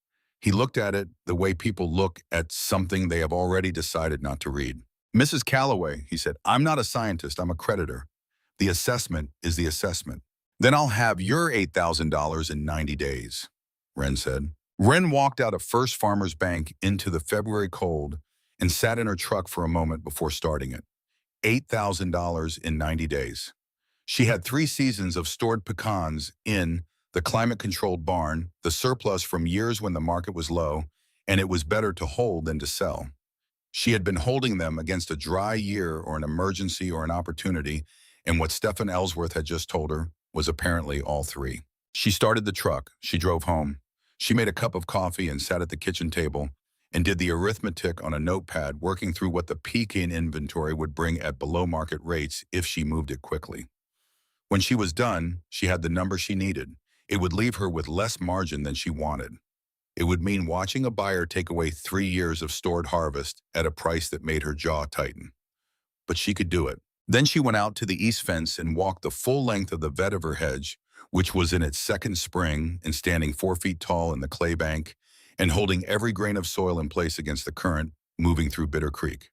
He looked at it the way people look at something they have already decided not to read. "Mrs. Calloway," he said, "I'm not a scientist, I'm a creditor. The assessment is the assessment." "Then I'll have your $8,000 in 90 days, Wren said. Wren walked out of First Farmers Bank into the February cold and sat in her truck for a moment before starting it. $8,000 in 90 days. She had 3 seasons of stored pecans in the climate-controlled barn, the surplus from years when the market was low, and it was better to hold than to sell. She had been holding them against a dry year or an emergency or an opportunity, and what Stephen Ellsworth had just told her was apparently all 3. She started the truck. She drove home. She made a cup of coffee and sat at the kitchen table and did the arithmetic on a notepad, working through what the peak in inventory would bring at below-market rates if she moved it quickly. When she was done, she had the number she needed. It would leave her with less margin than she wanted. It would mean watching a buyer take away 3 years of stored harvest at a price that made her jaw tighten. But she could do it. Then she went out to the east fence and walked the full length of the vetiver hedge, which was in its second spring and standing 4 feet tall in the clay bank and holding every grain of soil in place against the current moving through Bitter Creek.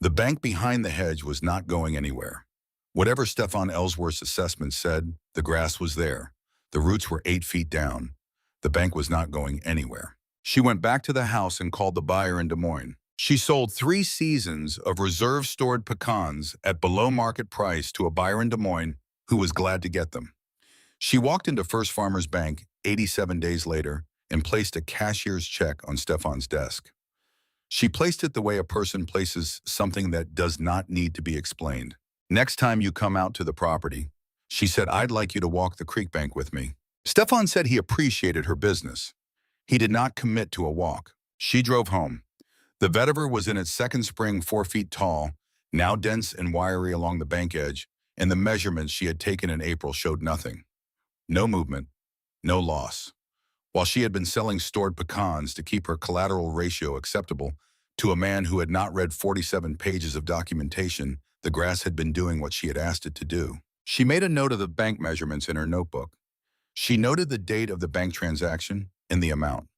The bank behind the hedge was not going anywhere. Whatever Stephen Ellsworth's assessment said, the grass was there. The roots were 8 feet down. The bank was not going anywhere. She went back to the house and called the buyer in Des Moines. She sold 3 seasons of reserve-stored pecans at below-market price to a buyer in Des Moines who was glad to get them. She walked into First Farmers Bank 87 days later and placed a cashier's check on Stephen's desk. She placed it the way a person places something that does not need to be explained. "Next time you come out to the property," she said, "I'd like you to walk the creek bank with me." Stephen said he appreciated her business. He did not commit to a walk. She drove home. The vetiver was in its second spring, 4 feet tall, now dense and wiry along the bank edge, and the measurements she had taken in April showed nothing. No movement, no loss. While she had been selling stored pecans to keep her collateral ratio acceptable, to a man who had not read 47 pages of documentation, the grass had been doing what she had asked it to do. She made a note of the bank measurements in her notebook. She noted the date of the bank transaction and the amount.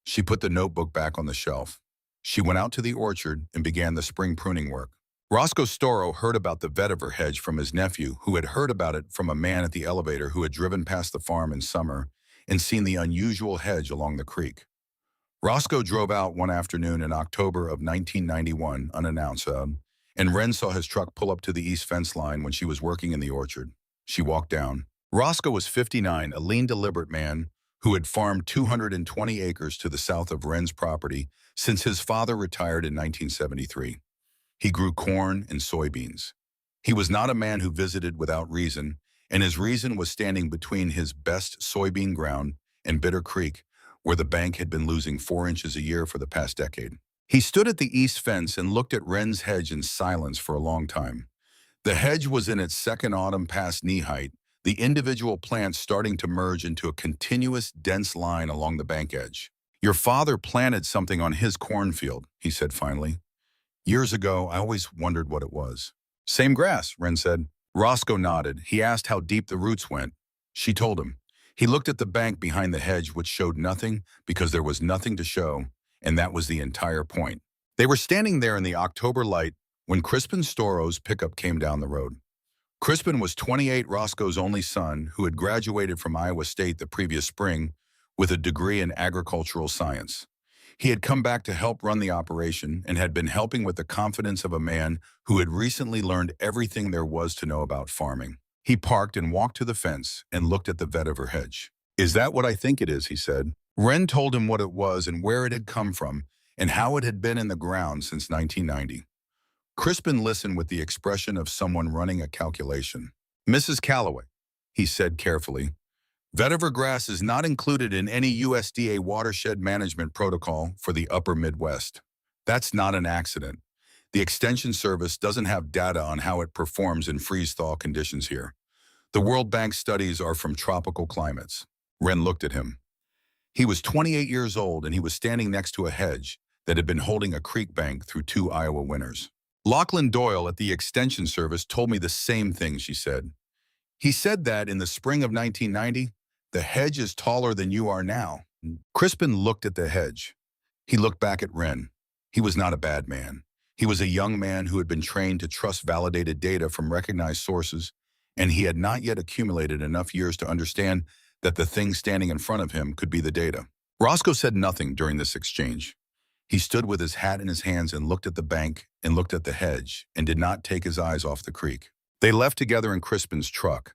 She put the notebook back on the shelf. She went out to the orchard and began the spring pruning work. Roscoe Storrow heard about the vetiver hedge from his nephew, who had heard about it from a man at the elevator who had driven past the farm in summer and seen the unusual hedge along the creek. Roscoe drove out one afternoon in October of 1991, unannounced, and Wren saw his truck pull up to the east fence line when she was working in the orchard. She walked down. Roscoe was 59, a lean, deliberate man who had farmed 220 acres to the south of Wren's property since his father retired in 1973. He grew corn and soybeans. He was not a man who visited without reason, and his reason was standing between his best soybean ground and Bitter Creek, where the bank had been losing 4 inches a year for the past decade. He stood at the east fence and looked at Wren's hedge in silence for a long time. The hedge was in its second autumn past knee height, the individual plants starting to merge into a continuous, dense line along the bank edge. "Your father planted something on his cornfield," he said finally. "Years ago, I always wondered what it was." "Same grass," Wren said. Roscoe nodded. He asked how deep the roots went. She told him. He looked at the bank behind the hedge, which showed nothing because there was nothing to show, and that was the entire point. They were standing there in the October light when Crispin Storrow's pickup came down the road. Crispin was 28, Roscoe's only son, who had graduated from Iowa State the previous spring with a degree in agricultural science. He had come back to help run the operation and had been helping with the confidence of a man who had recently learned everything there was to know about farming. He parked and walked to the fence and looked at the vetiver hedge. "Is that what I think it is?" he said. Wren told him what it was and where it had come from and how it had been in the ground since 1990. Crispin listened with the expression of someone running a calculation. "Mrs. Calloway," he said carefully, "vetiver grass is not included in any USDA watershed management protocol for the upper Midwest. That's not an accident. The Extension Service doesn't have data on how it performs in freeze-thaw conditions here. The World Bank studies are from tropical climates." Wren looked at him. He was 28 years old and he was standing next to a hedge that had been holding a creek bank through 2 Iowa winters. "Lachlan Doyle at the Extension Service told me the same thing," she said. "He said that in the spring of 1990, the hedge is taller than you are now." Crispin looked at the hedge. He looked back at Wren. He was not a bad man. He was a young man who had been trained to trust validated data from recognized sources, and he had not yet accumulated enough years to understand that the thing standing in front of him could be the data. Roscoe said nothing during this exchange. He stood with his hat in his hands and looked at the bank and looked at the hedge and did not take his eyes off the creek. They left together in Crispin's truck.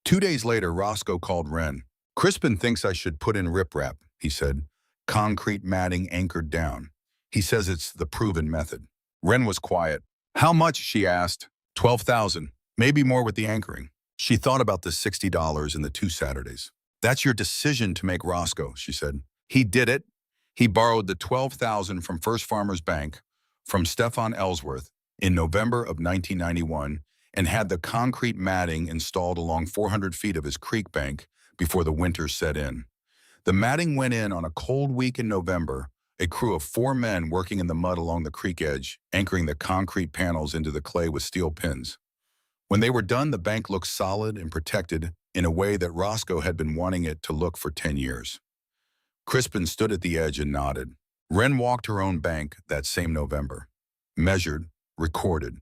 2 days later, Roscoe called Wren. "Crispin thinks I should put in riprap," he said. "Concrete matting anchored down. He says it's the proven method." Wren was quiet. "How much?" she asked. $12,000, maybe more with the anchoring. She thought about the $60 and the 2 Saturdays. "That's your decision to make, Roscoe," she said. He did it. He borrowed the $12,000 from First Farmers Bank from Stefan Ellsworth in November of 1991 and had the concrete matting installed along 400 feet of his creek bank before the winter set in. The matting went in on a cold week in November, a crew of 4 men working in the mud along the creek edge, anchoring the concrete panels into the clay with steel pins. When they were done, the bank looked solid and protected in a way that Roscoe had been wanting it to look for 10 years. Crispin stood at the edge and nodded. Wren walked her own bank that same November. Measured, recorded.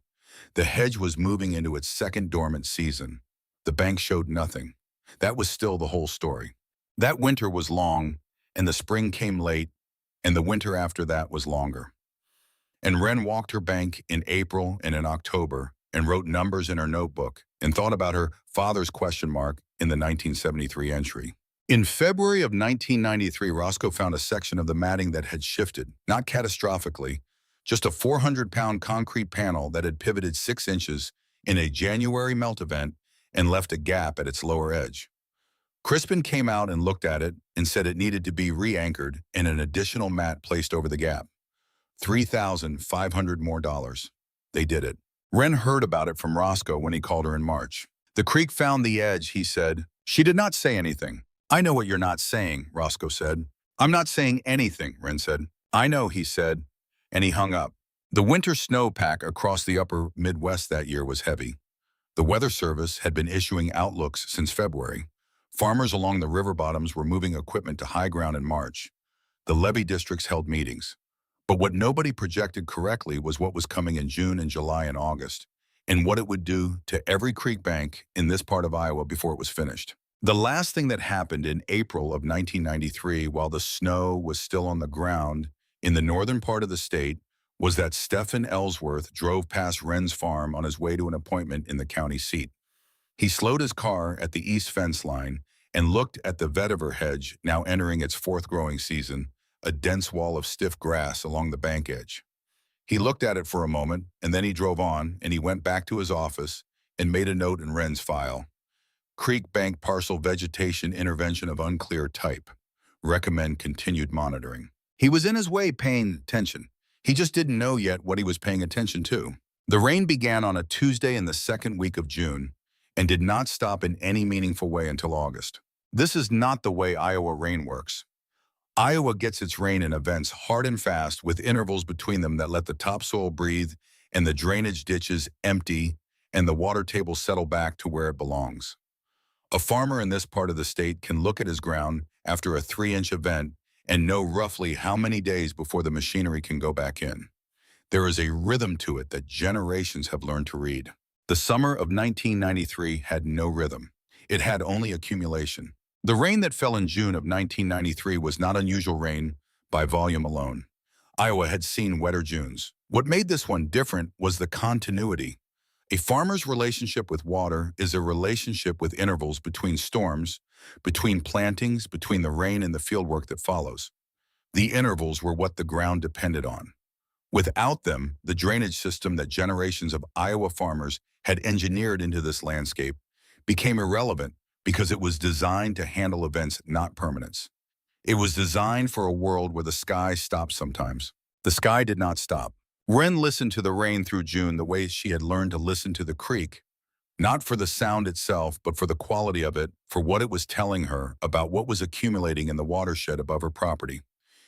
The hedge was moving into its second dormant season. The bank showed nothing. That was still the whole story. That winter was long, and the spring came late, and the winter after that was longer. And Wren walked her bank in April and in October and wrote numbers in her notebook and thought about her father's question mark in the 1973 entry. In February of 1993, Roscoe found a section of the matting that had shifted, not catastrophically, just a 400-pound concrete panel that had pivoted 6 inches in a January melt event and left a gap at its lower edge. Crispin came out and looked at it and said it needed to be re-anchored and an additional mat placed over the gap. $3,500 more. They did it. Wren heard about it from Roscoe when he called her in March. The creek found the edge, he said. She did not say anything. I know what you're not saying, Roscoe said. I'm not saying anything, Wren said. I know, he said, and he hung up. The winter snowpack across the upper Midwest that year was heavy. The Weather Service had been issuing outlooks since February. Farmers along the river bottoms were moving equipment to high ground in March. The levee districts held meetings. But what nobody projected correctly was what was coming in June and July and August, and what it would do to every creek bank in this part of Iowa before it was finished. The last thing that happened in April of 1993, while the snow was still on the ground in the northern part of the state, was that Stephen Ellsworth drove past Wren's farm on his way to an appointment in the county seat. He slowed his car at the east fence line and looked at the vetiver hedge, now entering its fourth growing season, a dense wall of stiff grass along the bank edge. He looked at it for a moment, and then he drove on, and he went back to his office and made a note in Wren's file. Creek bank parcel vegetation intervention of unclear type. Recommend continued monitoring. He was in his way paying attention. He just didn't know yet what he was paying attention to. The rain began on a Tuesday in the second week of June and did not stop in any meaningful way until August. This is not the way Iowa rain works. Iowa gets its rain in events hard and fast with intervals between them that let the topsoil breathe and the drainage ditches empty and the water table settle back to where it belongs. A farmer in this part of the state can look at his ground after a 3-inch event and know roughly how many days before the machinery can go back in. There is a rhythm to it that generations have learned to read. The summer of 1993 had no rhythm. It had only accumulation. The rain that fell in June of 1993 was not unusual rain by volume alone. Iowa had seen wetter Junes. What made this one different was the continuity. A farmer's relationship with water is a relationship with intervals between storms, between plantings, between the rain and the fieldwork that follows. The intervals were what the ground depended on. Without them, the drainage system that generations of Iowa farmers had engineered into this landscape became irrelevant because it was designed to handle events, not permanence. It was designed for a world where the sky stopped sometimes. The sky did not stop. Wren listened to the rain through June the way she had learned to listen to the creek, not for the sound itself, but for the quality of it, for what it was telling her about what was accumulating in the watershed above her property.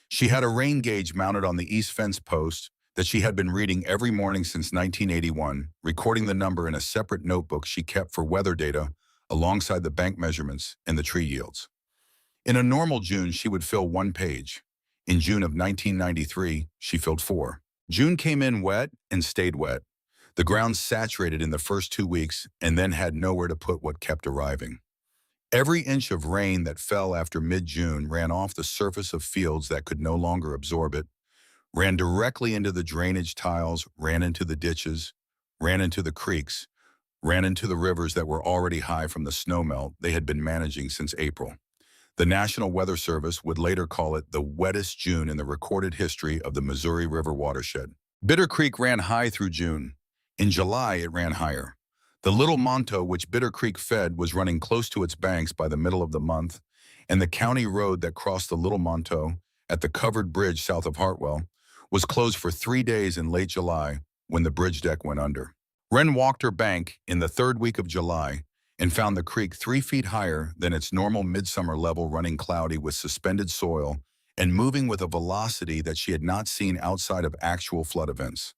She had a rain gauge mounted on the east fence post that she had been reading every morning since 1981, recording the number in a separate notebook she kept for weather data alongside the bank measurements and the tree yields. In a normal June, she would fill 1 page. In June of 1993, she filled 4. June came in wet and stayed wet. The ground saturated in the first 2 weeks and then had nowhere to put what kept arriving. Every inch of rain that fell after mid-June ran off the surface of fields that could no longer absorb it, ran directly into the drainage tiles, ran into the ditches, ran into the creeks, ran into the rivers that were already high from the snowmelt they had been managing since April. The National Weather Service would later call it the wettest June in the recorded history of the Missouri River watershed. Bitter Creek ran high through June. In July, it ran higher. The Little Monto, which Bitter Creek fed, was running close to its banks by the middle of the month, and the county road that crossed the Little Monto at the covered bridge south of Hartwell was closed for 3 days in late July when the bridge deck went under. Wren walked her bank in the 3rd week of July and found the creek 3 feet higher than its normal midsummer level, running cloudy with suspended soil and moving with a velocity that she had not seen outside of actual flood events.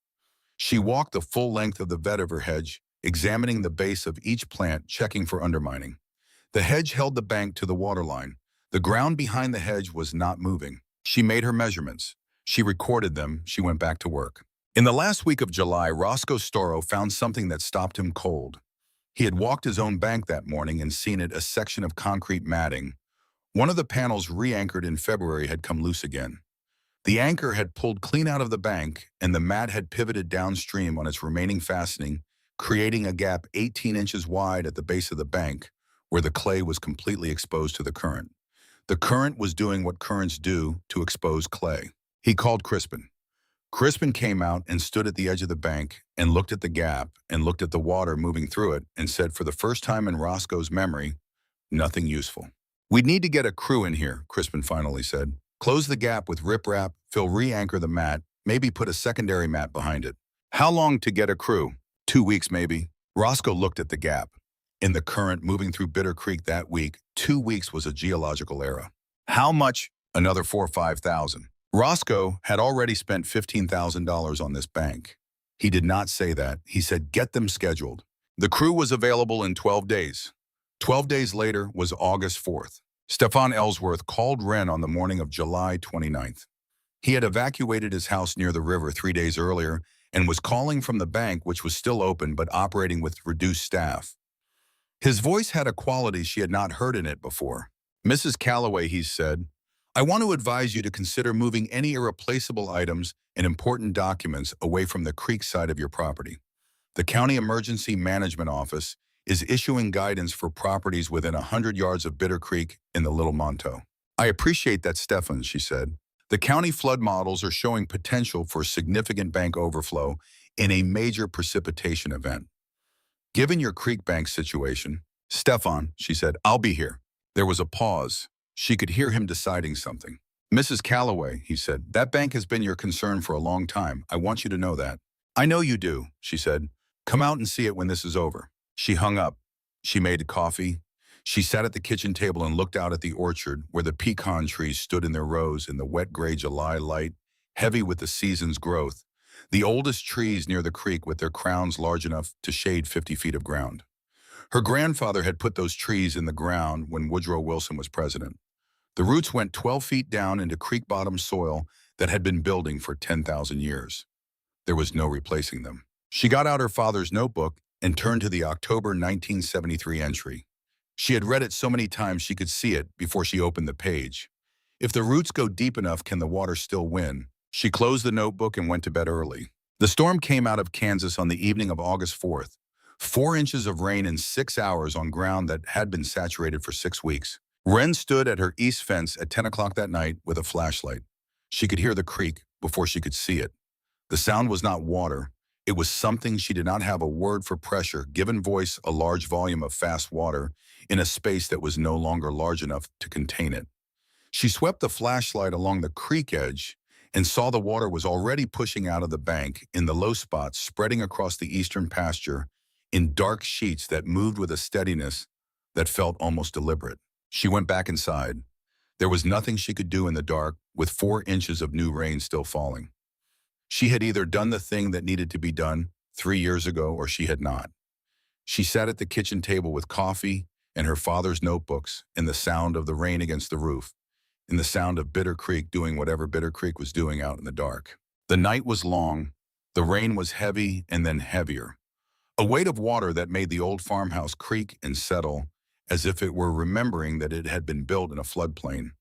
She walked the full length of the vetiver hedge, examining the base of each plant, checking for undermining. The hedge held the bank to the waterline. The ground behind the hedge was not moving. She made her measurements. She recorded them. She went back to work. In the last week of July, Roscoe Storrow found something that stopped him cold. He had walked his own bank that morning and seen it, a section of concrete matting. One of the panels re-anchored in February had come loose again. The anchor had pulled clean out of the bank, and the mat had pivoted downstream on its remaining fastening, creating a gap 18 inches wide at the base of the bank, where the clay was completely exposed to the current. The current was doing what currents do to expose clay. He called Crispin. Crispin came out and stood at the edge of the bank and looked at the gap and looked at the water moving through it and said, for the first time in Roscoe's memory, nothing useful. "We'd need to get a crew in here," Crispin finally said. "Close the gap with riprap, fill re-anchor the mat, Maybe put a secondary mat behind it. How long to get a crew? 2 weeks, maybe. Roscoe looked at the gap. In the current moving through Bitter Creek that week, 2 weeks was a geological era. How much? Another 4 or 5,000. Roscoe had already spent $15,000 on this bank. He did not say that. He said, get them scheduled. The crew was available in 12 days. 12 days later was August 4th. Stefan Ellsworth called Wren on the morning of July 29th. He had evacuated his house near the river 3 days earlier and was calling from the bank, which was still open but operating with reduced staff. His voice had a quality she had not heard in it before. Mrs. Calloway, he said, I want to advise you to consider moving any irreplaceable items and important documents away from the creek side of your property. The County Emergency Management Office is issuing guidance for properties within 100 yards of Bitter Creek in the Little Monto. I appreciate that, Stefan, she said. The county flood models are showing potential for significant bank overflow in a major precipitation event. Given your creek bank situation, Stefan, she said, I'll be here. There was a pause. She could hear him deciding something. Mrs. Calloway, he said, that bank has been your concern for a long time. I want you to know that. I know you do, she said. Come out and see it when this is over. She hung up. She made coffee. She sat at the kitchen table and looked out at the orchard where the pecan trees stood in their rows in the wet gray July light, heavy with the season's growth, the oldest trees near the creek with their crowns large enough to shade 50 feet of ground. Her grandfather had put those trees in the ground when Woodrow Wilson was president. The roots went 12 feet down into creek-bottom soil that had been building for 10,000 years. There was no replacing them. She got out her father's notebook and turned to the October 1973 entry. She had read it so many times she could see it before she opened the page. If the roots go deep enough, can the water still win? She closed the notebook and went to bed early. The storm came out of Kansas on the evening of August 4th. 4 inches of rain in 6 hours on ground that had been saturated for 6 weeks. Wren stood at her east fence at 10 o'clock that night with a flashlight. She could hear the creek before she could see it. The sound was not water. It was something she did not have a word for pressure, given voice a large volume of fast water in a space that was no longer large enough to contain it. She swept the flashlight along the creek edge and saw the water was already pushing out of the bank in the low spots, spreading across the eastern pasture in dark sheets that moved with a steadiness that felt almost deliberate. She went back inside. There was nothing she could do in the dark with 4 inches of new rain still falling. She had either done the thing that needed to be done 3 years ago or she had not. She sat at the kitchen table with coffee and her father's notebooks and the sound of the rain against the roof, and the sound of Bitter Creek doing whatever Bitter Creek was doing out in the dark. The night was long. The rain was heavy and then heavier. A weight of water that made the old farmhouse creak and settle as if it were remembering that it had been built in a floodplain.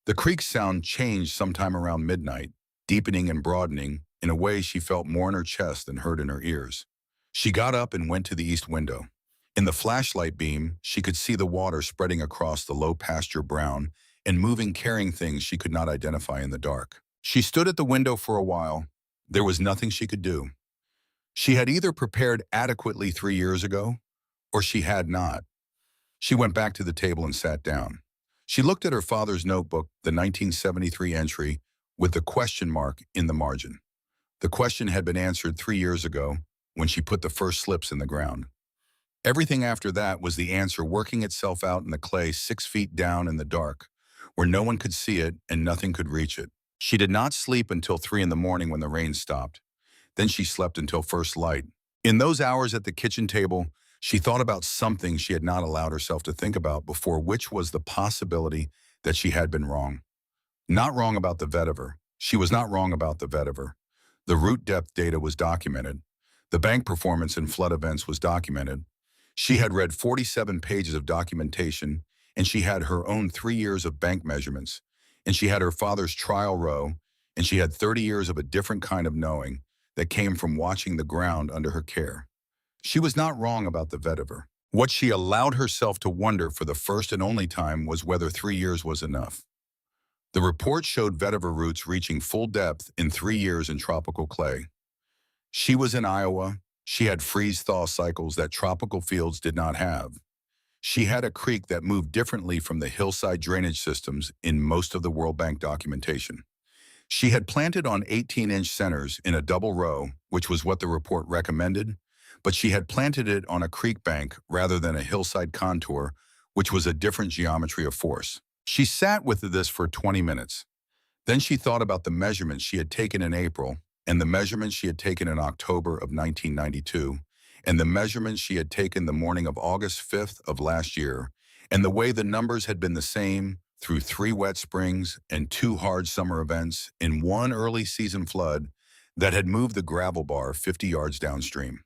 The creek sound changed sometime around midnight, deepening and broadening in a way she felt more in her chest than heard in her ears. She got up and went to the east window. In the flashlight beam, she could see the water spreading across the low pasture brown and moving, carrying things she could not identify in the dark. She stood at the window for a while. There was nothing she could do. She had either prepared adequately 3 years ago, or she had not. She went back to the table and sat down. She looked at her father's notebook, the 1973 entry, with the question mark in the margin. The question had been answered 3 years ago when she put the first slips in the ground. Everything after that was the answer working itself out in the clay 6 feet down in the dark, where no one could see it and nothing could reach it. She did not sleep until 3 in the morning when the rain stopped. Then she slept until first light. In those hours at the kitchen table, she thought about something she had not allowed herself to think about before, which was the possibility that she had been wrong. Not wrong about the vetiver. She was not wrong about the vetiver. The root depth data was documented. The bank performance in flood events was documented. She had read 47 pages of documentation, and she had her own 3 years of bank measurements, and she had her father's trial row, and she had 30 years of a different kind of knowing that came from watching the ground under her care. She was not wrong about the vetiver. What she allowed herself to wonder for the first and only time was whether 3 years was enough. The report showed vetiver roots reaching full depth in 3 years in tropical clay. She was in Iowa. She had freeze-thaw cycles that tropical fields did not have. She had a creek that moved differently from the hillside drainage systems in most of the World Bank documentation. She had planted on 18-inch centers in a double row, which was what the report recommended, but she had planted it on a creek bank rather than a hillside contour, which was a different geometry of force. She sat with this for 20 minutes. Then she thought about the measurements she had taken in April and the measurements she had taken in October of 1992 and the measurements she had taken the morning of August 5th of last year and the way the numbers had been the same through 3 wet springs and 2 hard summer events in one early season flood that had moved the gravel bar 50 yards downstream.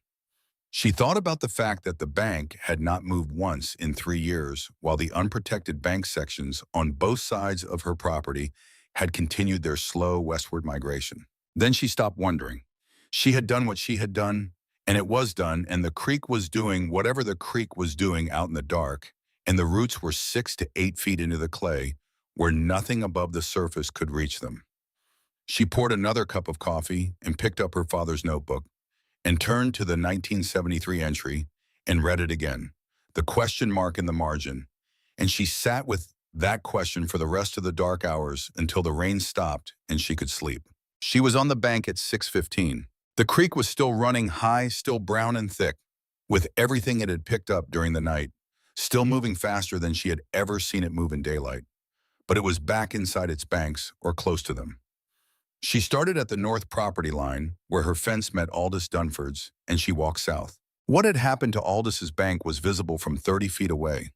She thought about the fact that the bank had not moved once in 3 years, while the unprotected bank sections on both sides of her property had continued their slow westward migration. Then she stopped wondering. She had done what she had done, and it was done, and the creek was doing whatever the creek was doing out in the dark, and the roots were 6 to 8 feet into the clay, where nothing above the surface could reach them. She poured another cup of coffee and picked up her father's notebook, and turned to the 1973 entry and read it again, the question mark in the margin, and she sat with that question for the rest of the dark hours until the rain stopped and she could sleep. She was on the bank at 6:15. The creek was still running high, still brown and thick, with everything it had picked up during the night, still moving faster than she had ever seen it move in daylight. But it was back inside its banks, or close to them. She started at the north property line, where her fence met Aldous Dunford's, and she walked south. What had happened to Aldous' bank was visible from 30 feet away.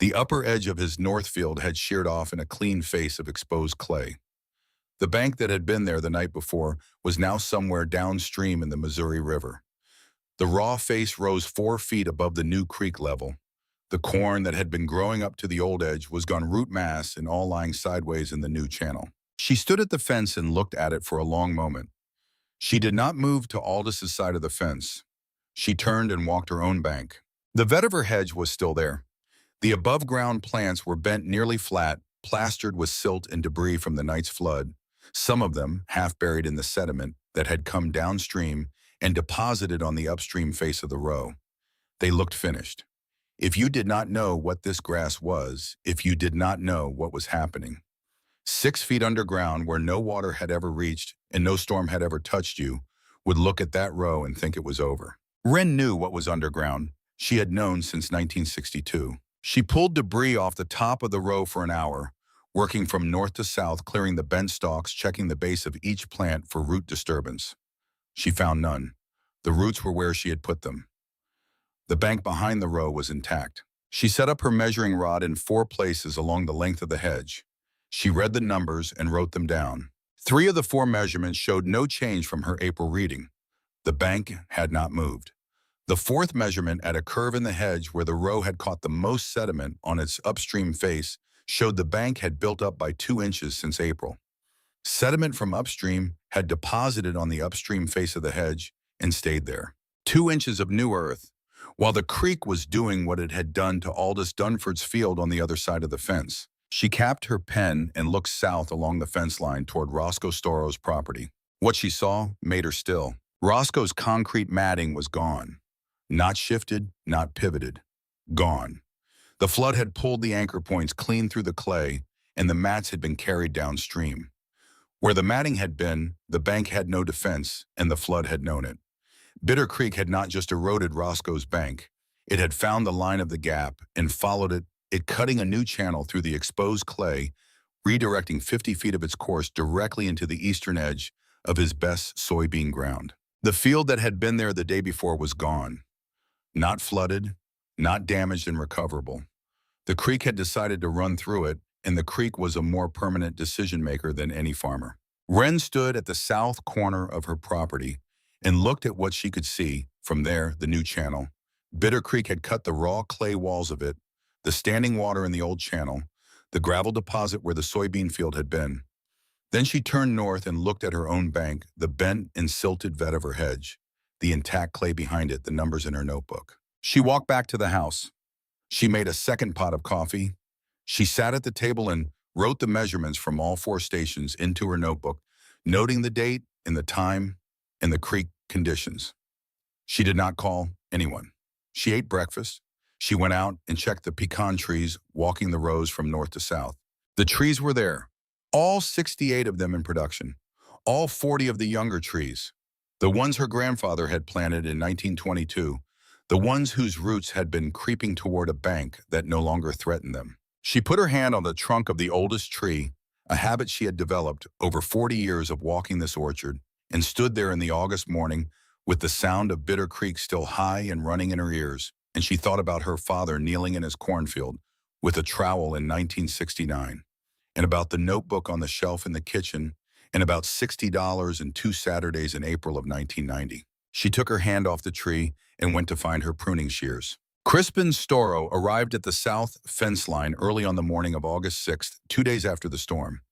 The upper edge of his north field had sheared off in a clean face of exposed clay. The bank that had been there the night before was now somewhere downstream in the Missouri River. The raw face rose 4 feet above the new creek level. The corn that had been growing up to the old edge was gone root mass and all lying sideways in the new channel. She stood at the fence and looked at it for a long moment. She did not move to Aldous' side of the fence. She turned and walked her own bank. The vetiver hedge was still there. The above-ground plants were bent nearly flat, plastered with silt and debris from the night's flood, some of them half buried in the sediment that had come downstream and deposited on the upstream face of the row. They looked finished. If you did not know what this grass was, if you did not know what was happening, 6 feet underground where no water had ever reached and no storm had ever touched you, would look at that row and think it was over. Wren knew what was underground. She had known since 1962. She pulled debris off the top of the row for an hour, working from north to south, clearing the bent stalks, checking the base of each plant for root disturbance. She found none. The roots were where she had put them. The bank behind the row was intact. She set up her measuring rod in 4 places along the length of the hedge. She read the numbers and wrote them down. 3 of the 4 measurements showed no change from her April reading. The bank had not moved. The 4th measurement at a curve in the hedge where the row had caught the most sediment on its upstream face showed the bank had built up by 2 inches since April. Sediment from upstream had deposited on the upstream face of the hedge and stayed there. 2 inches of new earth, while the creek was doing what it had done to Aldous Dunford's field on the other side of the fence. She capped her pen and looked south along the fence line toward Roscoe Storrow's property. What she saw made her still. Roscoe's concrete matting was gone. Not shifted, not pivoted. Gone. The flood had pulled the anchor points clean through the clay, and the mats had been carried downstream. Where the matting had been, the bank had no defense, and the flood had known it. Bitter Creek had not just eroded Roscoe's bank. It had found the line of the gap and followed it cutting a new channel through the exposed clay, redirecting 50 feet of its course directly into the eastern edge of his best soybean ground. The field that had been there the day before was gone. Not flooded, not damaged and recoverable. The creek had decided to run through it, and the creek was a more permanent decision-maker than any farmer. Wren stood at the south corner of her property and looked at what she could see. From there, the new channel. Bitter Creek had cut the raw clay walls of it, the standing water in the old channel, the gravel deposit where the soybean field had been. Then she turned north and looked at her own bank, the bent and silted vetiver hedge, the intact clay behind it, the numbers in her notebook. She walked back to the house. She made a second pot of coffee. She sat at the table and wrote the measurements from all 4 stations into her notebook, noting the date and the time and the creek conditions. She did not call anyone. She ate breakfast. She went out and checked the pecan trees, walking the rows from north to south. The trees were there, all 68 of them in production. All 40 of the younger trees. The ones her grandfather had planted in 1922, the ones whose roots had been creeping toward a bank that no longer threatened them. She put her hand on the trunk of the oldest tree, a habit she had developed over 40 years of walking this orchard, and stood there in the August morning with the sound of Bitter Creek still high and running in her ears, and she thought about her father kneeling in his cornfield with a trowel in 1969, and about the notebook on the shelf in the kitchen, and about $60 and 2 Saturdays in April of 1990. She took her hand off the tree and went to find her pruning shears. Crispin Storrow arrived at the south fence line early on the morning of August 6th, 2 days after the storm.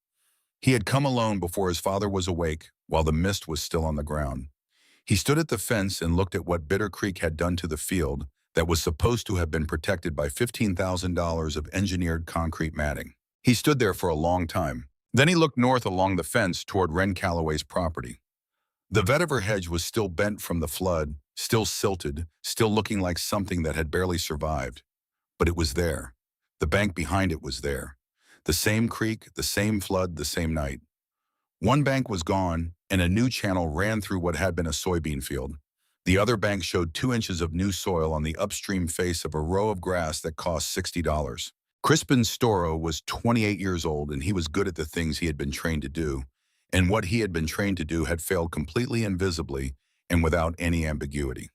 He had come alone before his father was awake, while the mist was still on the ground. He stood at the fence and looked at what Bitter Creek had done to the field that was supposed to have been protected by $15,000 of engineered concrete matting. He stood there for a long time. Then he looked north along the fence toward Wren Calloway's property. The vetiver hedge was still bent from the flood, still silted, still looking like something that had barely survived. But it was there. The bank behind it was there. The same creek, the same flood, the same night. One bank was gone, and a new channel ran through what had been a soybean field. The other bank showed 2 inches of new soil on the upstream face of a row of grass that cost $60. Crispin Storrow was 28 years old, and he was good at the things he had been trained to do, and what he had been trained to do had failed completely and visibly and without any ambiguity.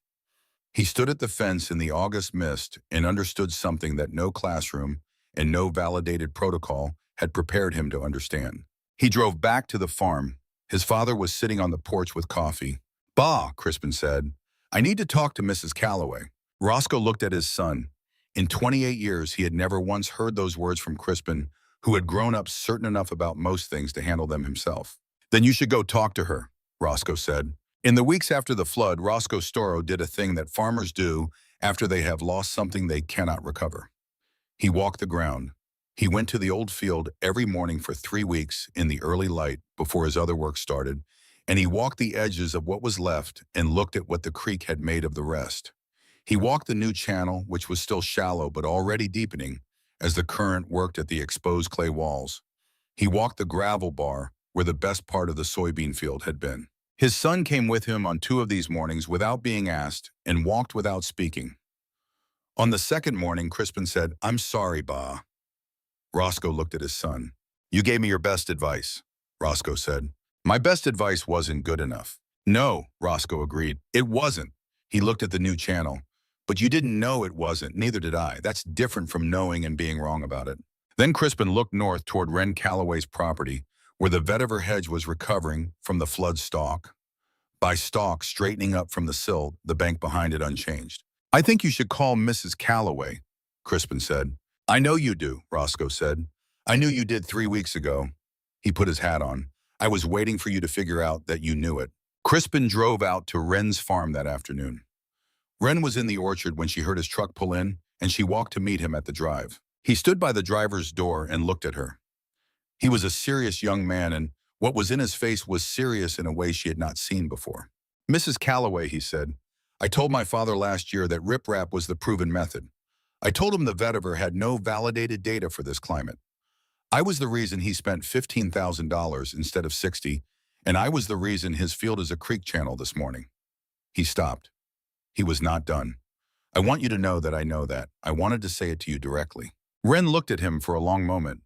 He stood at the fence in the August mist and understood something that no classroom and no validated protocol had prepared him to understand. He drove back to the farm. His father was sitting on the porch with coffee. "Bah," Crispin said. "I need to talk to Mrs. Calloway." Roscoe looked at his son. In 28 years, he had never once heard those words from Crispin, who had grown up certain enough about most things to handle them himself. "Then you should go talk to her," Roscoe said. In the weeks after the flood, Roscoe Storrow did a thing that farmers do after they have lost something they cannot recover. He walked the ground. He went to the old field every morning for 3 weeks in the early light before his other work started, and he walked the edges of what was left and looked at what the creek had made of the rest. He walked the new channel, which was still shallow but already deepening as the current worked at the exposed clay walls. He walked the gravel bar where the best part of the soybean field had been. His son came with him on 2 of these mornings without being asked and walked without speaking. On the second morning, Crispin said, "I'm sorry, Ba." Roscoe looked at his son. "You gave me your best advice," Roscoe said. "My best advice wasn't good enough." "No," Roscoe agreed. "It wasn't." He looked at the new channel. "But you didn't know it wasn't, neither did I. That's different from knowing and being wrong about it." Then Crispin looked north toward Wren Calloway's property, where the vetiver hedge was recovering from the flood stalk. By stalk, straightening up from the sill, the bank behind it unchanged. "I think you should call Mrs. Calloway," Crispin said. "I know you do," Roscoe said. "I knew you did 3 weeks ago." He put his hat on. "I was waiting for you to figure out that you knew it." Crispin drove out to Wren's farm that afternoon. Wren was in the orchard when she heard his truck pull in, and she walked to meet him at the drive. He stood by the driver's door and looked at her. He was a serious young man, and what was in his face was serious in a way she had not seen before. "Mrs. Calloway," he said, "I told my father last year that riprap was the proven method. I told him the vetiver had no validated data for this climate. I was the reason he spent $15,000 instead of 60, and I was the reason his field is a creek channel this morning." He stopped. He was not done. "I want you to know that I know that. I wanted to say it to you directly." Wren looked at him for a long moment.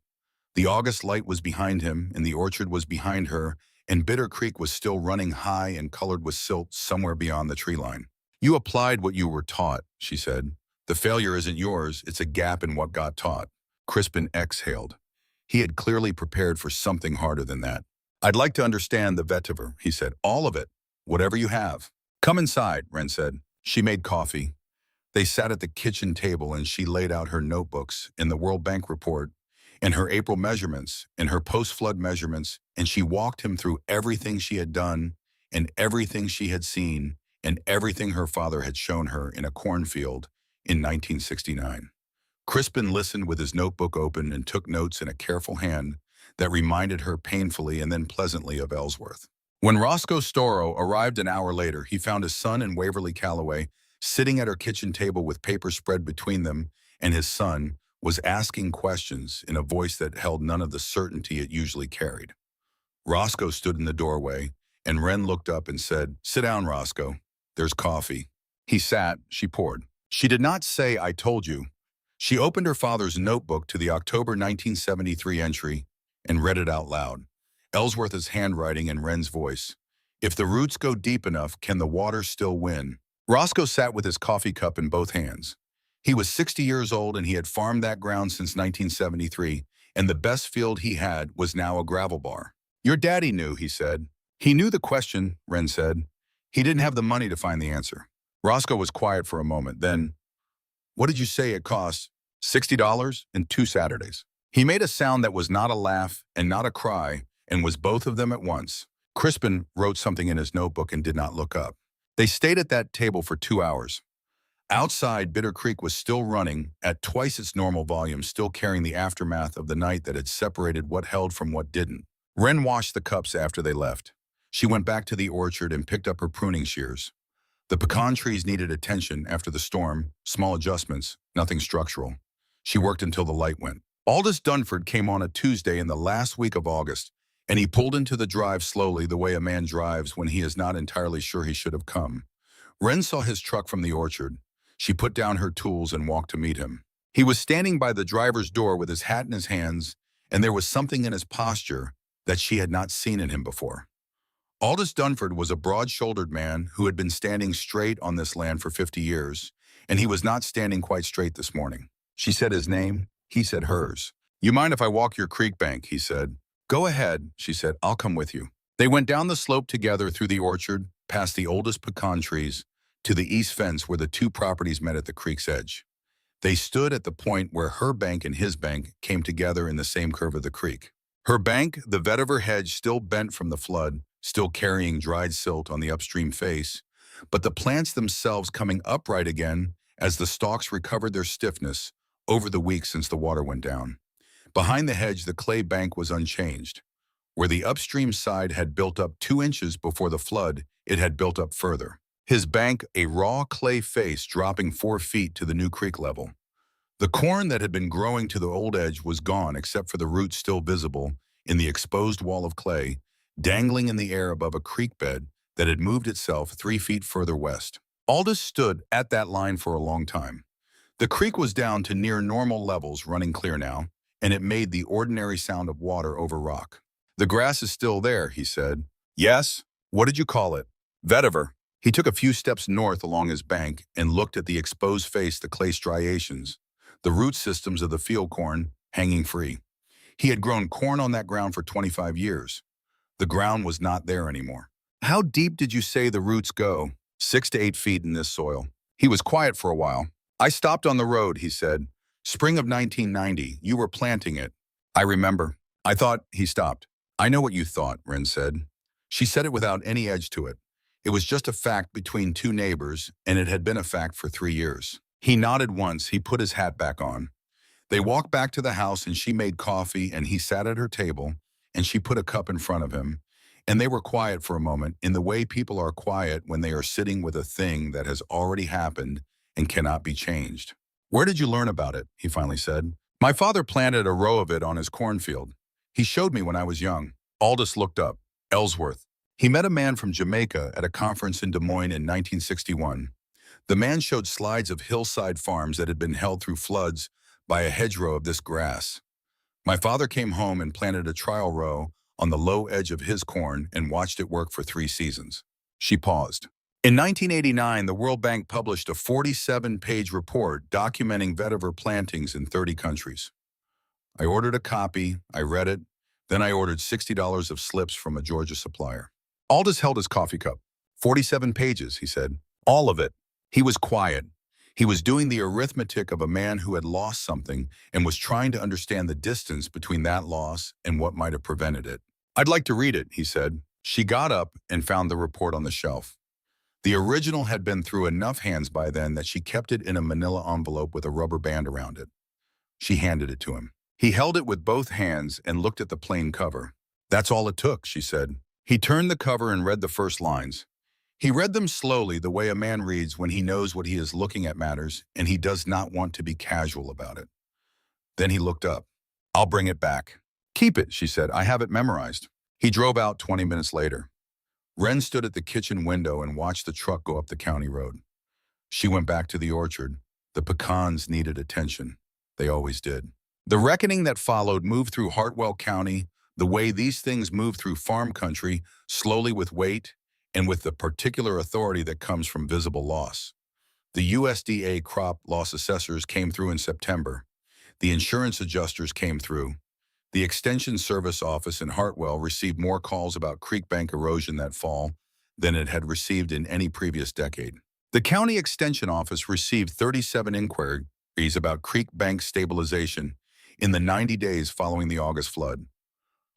The August light was behind him, and the orchard was behind her, and Bitter Creek was still running high and colored with silt somewhere beyond the tree line. "You applied what you were taught," she said. "The failure isn't yours, it's a gap in what got taught." Crispin exhaled. He had clearly prepared for something harder than that. "I'd like to understand the vetiver," he said. "All of it, whatever you have." "Come inside," Wren said. She made coffee. They sat at the kitchen table, and she laid out her notebooks and the World Bank report and her April measurements and her post-flood measurements, and she walked him through everything she had done and everything she had seen and everything her father had shown her in a cornfield in 1969. Crispin listened with his notebook open and took notes in a careful hand that reminded her painfully and then pleasantly of Ellsworth. When Roscoe Storrow arrived an hour later, he found his son and Waverly Calloway sitting at her kitchen table with paper spread between them, and his son was asking questions in a voice that held none of the certainty it usually carried. Roscoe stood in the doorway, and Wren looked up and said, "Sit down, Roscoe. There's coffee." He sat, she poured. She did not say, "I told you." She opened her father's notebook to the October 1973 entry and read it out loud. Ellsworth's handwriting and Wren's voice. "If the roots go deep enough, can the water still win?" Roscoe sat with his coffee cup in both hands. He was 60 years old and he had farmed that ground since 1973, and the best field he had was now a gravel bar. "Your daddy knew," he said. "He knew the question," Wren said. "He didn't have the money to find the answer." Roscoe was quiet for a moment. Then, "What did you say it cost?" $60 and 2 Saturdays. He made a sound that was not a laugh and not a cry, and was both of them at once. Crispin wrote something in his notebook and did not look up. They stayed at that table for 2 hours. Outside, Bitter Creek was still running at twice its normal volume, still carrying the aftermath of the night that had separated what held from what didn't. Wren washed the cups after they left. She went back to the orchard and picked up her pruning shears. The pecan trees needed attention after the storm, small adjustments, nothing structural. She worked until the light went. Aldous Dunford came on a Tuesday in the last week of August, and he pulled into the drive slowly, the way a man drives when he is not entirely sure he should have come. Wren saw his truck from the orchard. She put down her tools and walked to meet him. He was standing by the driver's door with his hat in his hands, and there was something in his posture that she had not seen in him before. Aldous Dunford was a broad-shouldered man who had been standing straight on this land for 50 years, and he was not standing quite straight this morning. She said his name. He said hers. "You mind if I walk your creek bank?" he said. "Go ahead," she said. "I'll come with you." They went down the slope together through the orchard, past the oldest pecan trees, to the east fence where the two properties met at the creek's edge. They stood at the point where her bank and his bank came together in the same curve of the creek. Her bank, the vetiver hedge still bent from the flood, still carrying dried silt on the upstream face, but the plants themselves coming upright again as the stalks recovered their stiffness over the weeks since the water went down. Behind the hedge, the clay bank was unchanged. Where the upstream side had built up 2 inches before the flood, it had built up further. His bank, a raw clay face dropping 4 feet to the new creek level. The corn that had been growing to the old edge was gone except for the roots still visible in the exposed wall of clay, dangling in the air above a creek bed that had moved itself 3 feet further west. Aldous stood at that line for a long time. The creek was down to near normal levels, running clear now, and it made the ordinary sound of water over rock. "The grass is still there," he said. "Yes? What did you call it?" "Vetiver." He took a few steps north along his bank and looked at the exposed face, the clay striations, the root systems of the field corn hanging free. He had grown corn on that ground for 25 years. The ground was not there anymore. "How deep did you say the roots go?" 6 to 8 feet in this soil. He was quiet for a while. "I stopped on the road," he said. "Spring of 1990. You were planting it." "I remember. I thought—" He stopped. "I know what you thought," Wren said. She said it without any edge to it. It was just a fact between 2 neighbors, and it had been a fact for 3 years. He nodded once. He put his hat back on. They walked back to the house, and she made coffee, and he sat at her table, and she put a cup in front of him, and they were quiet for a moment in the way people are quiet when they are sitting with a thing that has already happened and cannot be changed. "Where did you learn about it?" he finally said. "My father planted a row of it on his cornfield. He showed me when I was young." Aldous looked up. Ellsworth. He met a man from Jamaica at a conference in Des Moines in 1961. The man showed slides of hillside farms that had been held through floods by a hedgerow of this grass. "My father came home and planted a trial row on the low edge of his corn and watched it work for 3 seasons. She paused. In 1989, the World Bank published a 47-page report documenting vetiver plantings in 30 countries. I ordered a copy, I read it, then I ordered $60 of slips from a Georgia supplier. Aldous held his coffee cup. 47 pages, he said. All of it. He was quiet. He was doing the arithmetic of a man who had lost something and was trying to understand the distance between that loss and what might have prevented it. "I'd like to read it," he said. She got up and found the report on the shelf. The original had been through enough hands by then that she kept it in a manila envelope with a rubber band around it. She handed it to him. He held it with both hands and looked at the plain cover. "That's all it took," she said. He turned the cover and read the first lines. He read them slowly, the way a man reads when he knows what he is looking at matters and he does not want to be casual about it. Then he looked up. "I'll bring it back." "Keep it," she said. "I have it memorized." He drove out 20 minutes later. Wren stood at the kitchen window and watched the truck go up the county road. She went back to the orchard. The pecans needed attention. They always did. The reckoning that followed moved through Hartwell County the way these things move through farm country, slowly with weight and with the particular authority that comes from visible loss. The USDA crop loss assessors came through in September. The insurance adjusters came through. The Extension Service office in Hartwell received more calls about creek bank erosion that fall than it had received in any previous decade. The County Extension Office received 37 inquiries about creek bank stabilization in the 90 days following the August flood.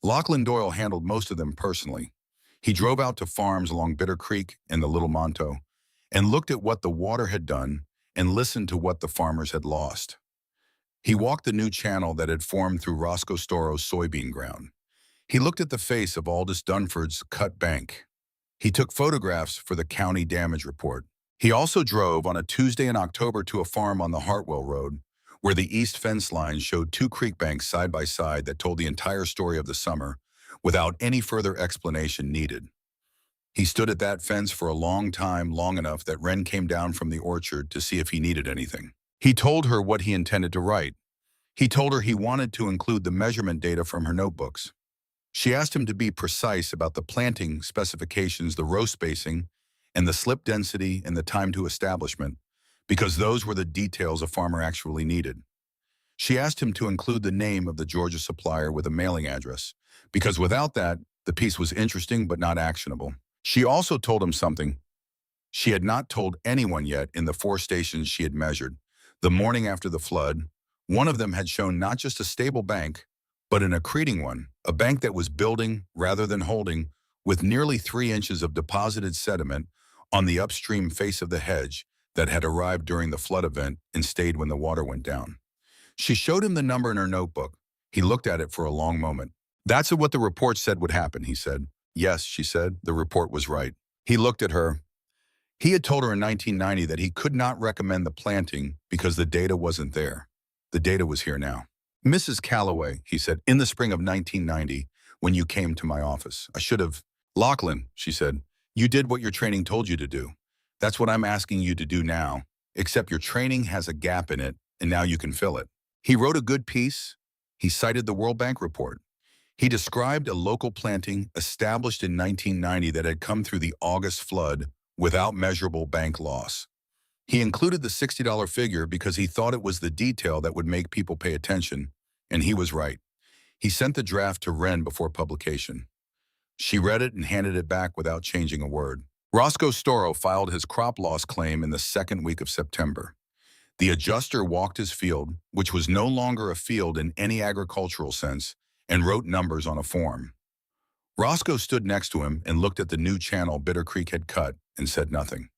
Lachlan Doyle handled most of them personally. He drove out to farms along Bitter Creek and the Little Monto and looked at what the water had done and listened to what the farmers had lost. He walked the new channel that had formed through Roscoe Storo's soybean ground. He looked at the face of Aldous Dunford's cut bank. He took photographs for the county damage report. He also drove on a Tuesday in October to a farm on the Hartwell Road, where the east fence line showed two creek banks side by side that told the entire story of the summer without any further explanation needed. He stood at that fence for a long time, long enough that Wren came down from the orchard to see if he needed anything. He told her what he intended to write. He told her he wanted to include the measurement data from her notebooks. She asked him to be precise about the planting specifications, the row spacing, and the slip density and the time to establishment, because those were the details a farmer actually needed. She asked him to include the name of the Georgia supplier with a mailing address, because without that, the piece was interesting but not actionable. She also told him something she had not told anyone yet in the 4 stations she had measured. The morning after the flood, one of them had shown not just a stable bank, but an accreting one, a bank that was building rather than holding, with nearly 3 inches of deposited sediment on the upstream face of the hedge that had arrived during the flood event and stayed when the water went down. She showed him the number in her notebook. He looked at it for a long moment. "That's what the report said would happen," he said. "Yes," she said, the report was right. He looked at her. He had told her in 1990 that he could not recommend the planting because the data wasn't there. The data was here now. "Mrs. Calloway," he said, "in the spring of 1990, when you came to my office, I should have—" "Lachlan," she said, "you did what your training told you to do. That's what I'm asking you to do now, except your training has a gap in it, and now you can fill it." He wrote a good piece. He cited the World Bank report. He described a local planting established in 1990 that had come through the August flood without measurable bank loss. He included the $60 figure because he thought it was the detail that would make people pay attention, and he was right. He sent the draft to Wren before publication. She read it and handed it back without changing a word. Roscoe Storo filed his crop loss claim in the second week of September. The adjuster walked his field, which was no longer a field in any agricultural sense, and wrote numbers on a form. Roscoe stood next to him and looked at the new channel Bitter Creek had cut and said nothing.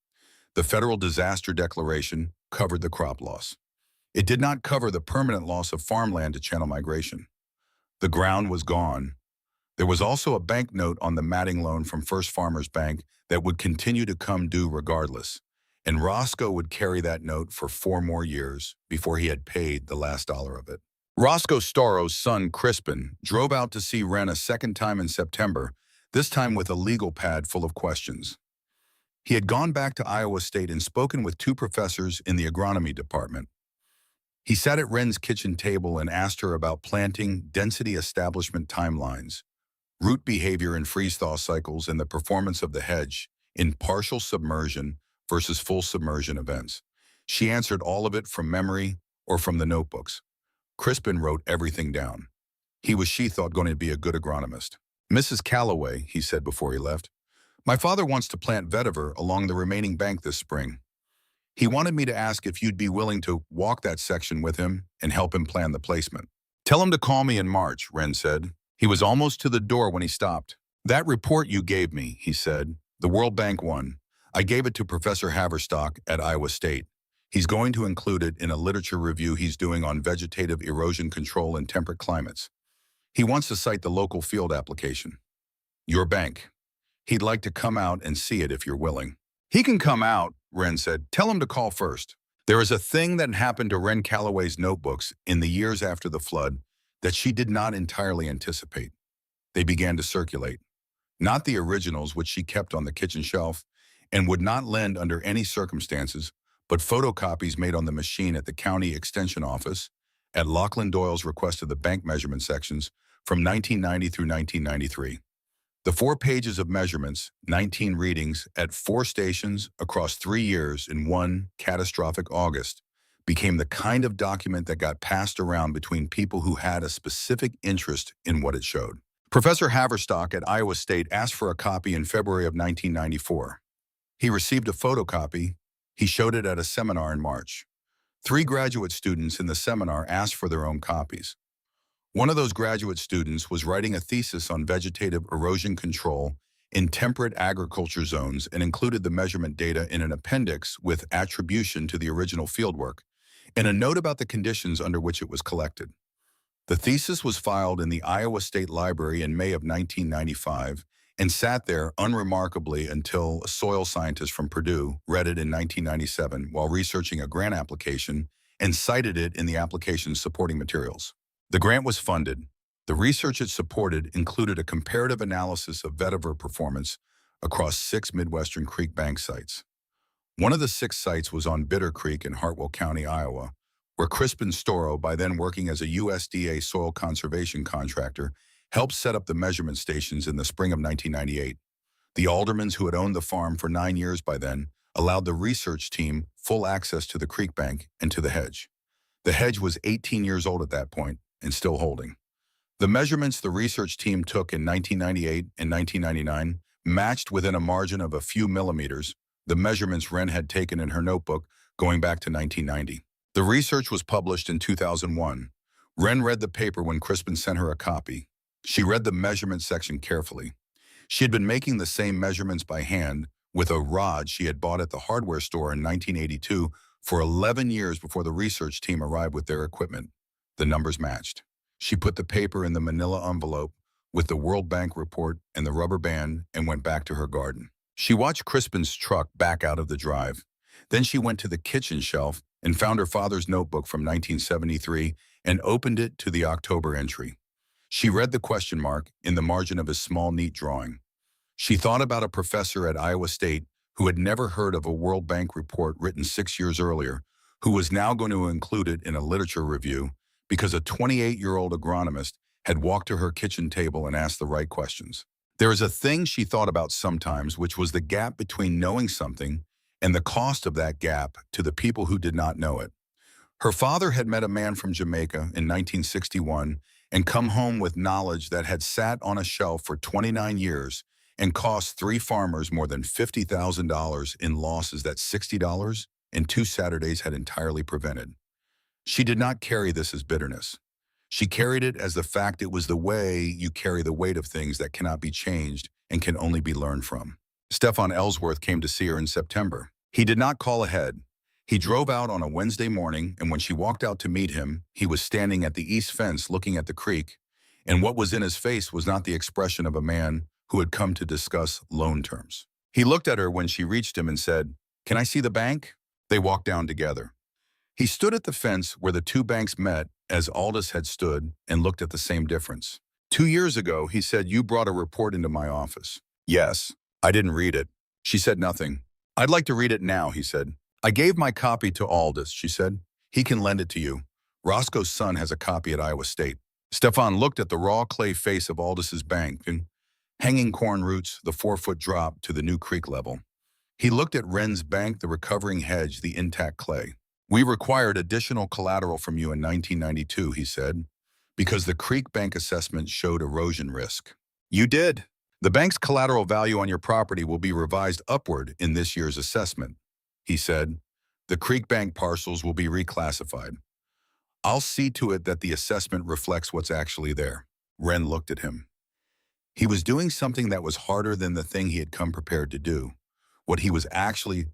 The federal disaster declaration covered the crop loss. It did not cover the permanent loss of farmland to channel migration. The ground was gone. There was also a bank note on the matting loan from First Farmers Bank that would continue to come due regardless, and Roscoe would carry that note for 4 more years before he had paid the last dollar of it. Roscoe Storo's son, Crispin, drove out to see Wren a second time in September, this time with a legal pad full of questions. He had gone back to Iowa State and spoken with 2 professors in the agronomy department. He sat at Wren's kitchen table and asked her about planting density establishment timelines, root behavior in freeze-thaw cycles, and the performance of the hedge in partial submersion versus full submersion events. She answered all of it from memory or from the notebooks. Crispin wrote everything down. He was, she thought, going to be a good agronomist. "Mrs. Calloway," he said before he left, "my father wants to plant vetiver along the remaining bank this spring. He wanted me to ask if you'd be willing to walk that section with him and help him plan the placement." "Tell him to call me in March," Wren said. He was almost to the door when he stopped. "That report you gave me," he said, "the World Bank one, I gave it to Professor Haverstock at Iowa State. He's going to include it in a literature review he's doing on vegetative erosion control in temperate climates. He wants to cite the local field application. Your bank. He'd like to come out and see it if you're willing." "He can come out," Wren said. "Tell him to call first." There is a thing that happened to Wren Calloway's notebooks in the years after the flood that she did not entirely anticipate. They began to circulate. Not the originals, which she kept on the kitchen shelf and would not lend under any circumstances, but photocopies made on the machine at the county extension office, at Lachlan Doyle's request of the bank measurement sections, from 1990 through 1993. The 4 pages of measurements, 19 readings at 4 stations across 3 years in one catastrophic August, became the kind of document that got passed around between people who had a specific interest in what it showed. Professor Haverstock at Iowa State asked for a copy in February of 1994. He received a photocopy. He showed it at a seminar in March. 3 graduate students in the seminar asked for their own copies. One of those graduate students was writing a thesis on vegetative erosion control in temperate agriculture zones and included the measurement data in an appendix with attribution to the original fieldwork and a note about the conditions under which it was collected. The thesis was filed in the Iowa State Library in May of 1995 and sat there unremarkably until a soil scientist from Purdue read it in 1997 while researching a grant application and cited it in the application's supporting materials. The grant was funded. The research it supported included a comparative analysis of vetiver performance across 6 Midwestern creek bank sites. One of the 6 sites was on Bitter Creek in Hartwell County, Iowa, where Crispin Storrow, by then working as a USDA soil conservation contractor, helped set up the measurement stations in the spring of 1998. The aldermans who had owned the farm for 9 years by then allowed the research team full access to the creek bank and to the hedge. The hedge was 18 years old at that point and still holding. The measurements the research team took in 1998 and 1999 matched within a margin of a few millimeters the measurements Wren had taken in her notebook going back to 1990. The research was published in 2001. Wren read the paper when Crispin sent her a copy. She read the measurement section carefully. She had been making the same measurements by hand with a rod she had bought at the hardware store in 1982 for 11 years before the research team arrived with their equipment. The numbers matched. She put the paper in the manila envelope with the World Bank report and the rubber band and went back to her garden. She watched Crispin's truck back out of the drive. Then she went to the kitchen shelf and found her father's notebook from 1973 and opened it to the October entry. She read the question mark in the margin of his small, neat drawing. She thought about a professor at Iowa State who had never heard of a World Bank report written 6 years earlier, who was now going to include it in a literature review because a 28-year-old agronomist had walked to her kitchen table and asked the right questions. There is a thing she thought about sometimes, which was the gap between knowing something and the cost of that gap to the people who did not know it. Her father had met a man from Jamaica in 1961 and come home with knowledge that had sat on a shelf for 29 years and cost 3 farmers more than $50,000 in losses that $60 and 2 Saturdays had entirely prevented. She did not carry this as bitterness. She carried it as the fact it was the way you carry the weight of things that cannot be changed and can only be learned from. Stefan Ellsworth came to see her in September. He did not call ahead. He drove out on a Wednesday morning, and when she walked out to meet him, he was standing at the east fence looking at the creek, and what was in his face was not the expression of a man who had come to discuss loan terms. He looked at her when she reached him and said, "Can I see the bank?" They walked down together. He stood at the fence where the 2 banks met as Aldous had stood and looked at the same difference. 2 years ago, he said, "You brought a report into my office." "Yes." "I didn't read it." She said nothing. "I'd like to read it now," he said. "I gave my copy to Aldous," she said. "He can lend it to you. Roscoe's son has a copy at Iowa State." Stefan looked at the raw clay face of Aldous' bank and hanging corn roots, the 4-foot drop to the new creek level. He looked at Wren's bank, the recovering hedge, the intact clay. "We required additional collateral from you in 1992, he said, because the creek bank assessment showed erosion risk. You did. The bank's collateral value on your property will be revised upward in this year's assessment, he said. The creek bank parcels will be reclassified. I'll see to it that the assessment reflects what's actually there." Wren looked at him. He was doing something that was harder than the thing he had come prepared to do. What he was actually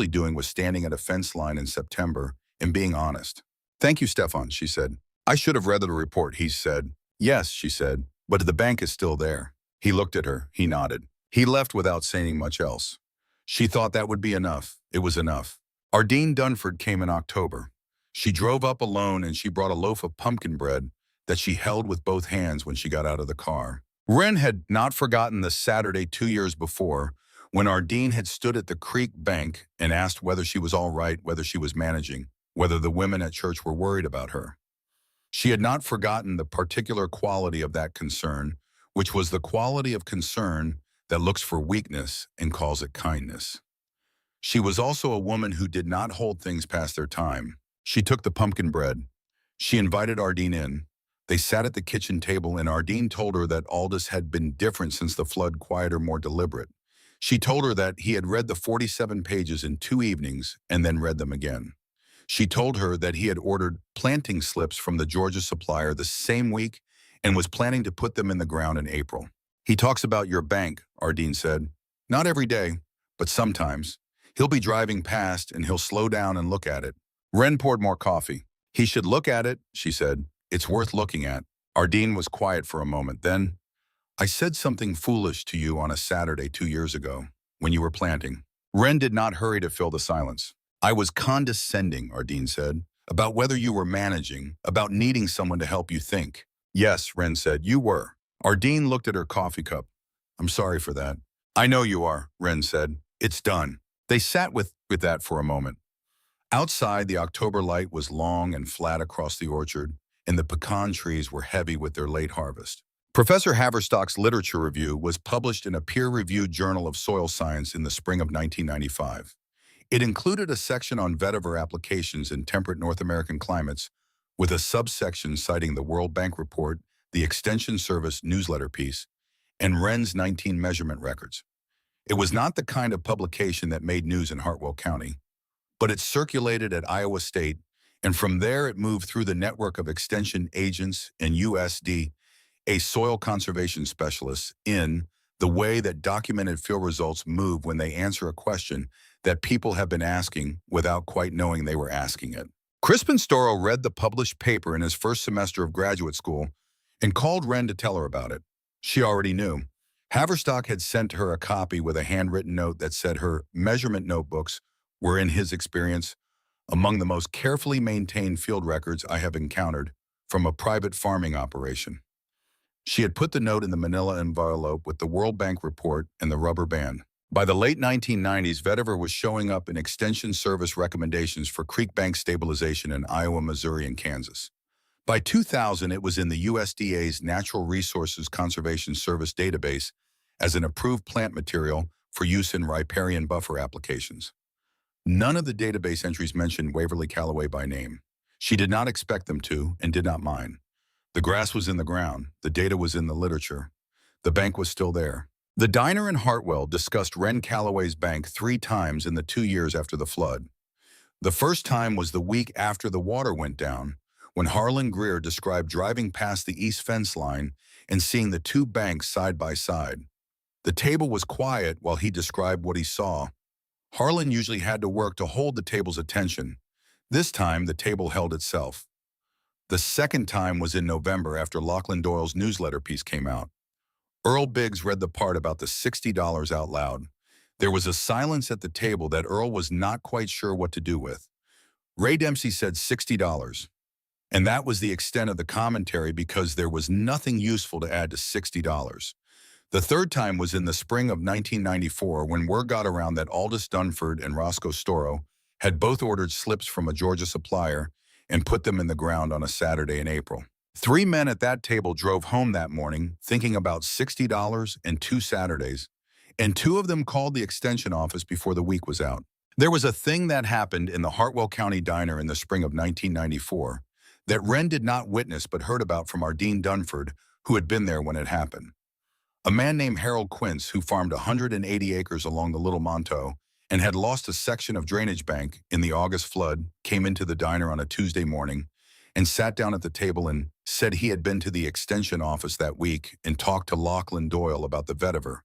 doing was standing at a fence line in September and being honest. "Thank you, Stefan," she said. "I should have read the report," he said. "Yes," she said, "but the bank is still there." He looked at her. He nodded. He left without saying much else. She thought that would be enough. It was enough. Ardeen Dunford came in October. She drove up alone and she brought a loaf of pumpkin bread that she held with both hands when she got out of the car. Wren had not forgotten the Saturday 2 years before when Ardeen had stood at the Creek Bank and asked whether she was all right, whether she was managing, whether the women at church were worried about her. She had not forgotten the particular quality of that concern, which was the quality of concern that looks for weakness and calls it kindness. She was also a woman who did not hold things past their time. She took the pumpkin bread. She invited Ardeen in. They sat at the kitchen table and Ardeen told her that Aldous had been different since the flood, quieter, more deliberate. She told her that he had read the 47 pages in 2 evenings and then read them again. She told her that he had ordered planting slips from the Georgia supplier the same week and was planning to put them in the ground in April. He talks about your bank, Ardeen said. Not every day, but sometimes. He'll be driving past and he'll slow down and look at it. Wren poured more coffee. He should look at it, she said. It's worth looking at. Ardeen was quiet for a moment. Then, I said something foolish to you on a Saturday 2 years ago, when you were planting. Wren did not hurry to fill the silence. I was condescending, Ardeen said, about whether you were managing, about needing someone to help you think. Yes, Wren said, you were. Ardeen looked at her coffee cup. I'm sorry for that. I know you are, Wren said. It's done. They sat with that for a moment. Outside, the October light was long and flat across the orchard, and the pecan trees were heavy with their late harvest. Professor Haverstock's literature review was published in a peer-reviewed journal of soil science in the spring of 1995. It included a section on vetiver applications in temperate North American climates, with a subsection citing the World Bank report, the Extension Service newsletter piece, and Wren's 19 measurement records. It was not the kind of publication that made news in Hartwell County, but it circulated at Iowa State, and from there it moved through the network of extension agents and USD, a soil conservation specialist, in the way that documented field results move when they answer a question that people have been asking without quite knowing they were asking it. Crispin Storrow read the published paper in his first semester of graduate school and called Wren to tell her about it. She already knew. Haverstock had sent her a copy with a handwritten note that said her measurement notebooks were, in his experience, among the most carefully maintained field records I have encountered from a private farming operation. She had put the note in the manila envelope with the World Bank report and the rubber band. By the late 1990s, vetiver was showing up in Extension Service recommendations for creek bank stabilization in Iowa, Missouri, and Kansas. By 2000, it was in the USDA's Natural Resources Conservation Service database as an approved plant material for use in riparian buffer applications. None of the database entries mentioned Waverly Callaway by name. She did not expect them to and did not mind. The grass was in the ground. The data was in the literature. The bank was still there. The diner in Hartwell discussed Wren Callaway's bank 3 times in the 2 years after the flood. The first time was the week after the water went down, when Harlan Greer described driving past the east fence line and seeing the 2 banks side by side. The table was quiet while he described what he saw. Harlan usually had to work to hold the table's attention. This time, the table held itself. The second time was in November after Lachlan Doyle's newsletter piece came out. Earl Biggs read the part about the $60 out loud. There was a silence at the table that Earl was not quite sure what to do with. Ray Dempsey said $60, and that was the extent of the commentary because there was nothing useful to add to $60. The third time was in the spring of 1994 when word got around that Aldous Dunford and Roscoe Storrow had both ordered slips from a Georgia supplier and put them in the ground on a Saturday in April. 3 men at that table drove home that morning thinking about $60 and 2 Saturdays, and 2 of them called the extension office before the week was out. There was a thing that happened in the Hartwell County diner in the spring of 1994 that Wren did not witness but heard about from Ardeen Dunford, who had been there when it happened. A man named Harold Quince, who farmed 180 acres along the Little Monteau and had lost a section of drainage bank in the August flood, came into the diner on a Tuesday morning and sat down at the table and said he had been to the extension office that week and talked to Lachlan Doyle about the vetiver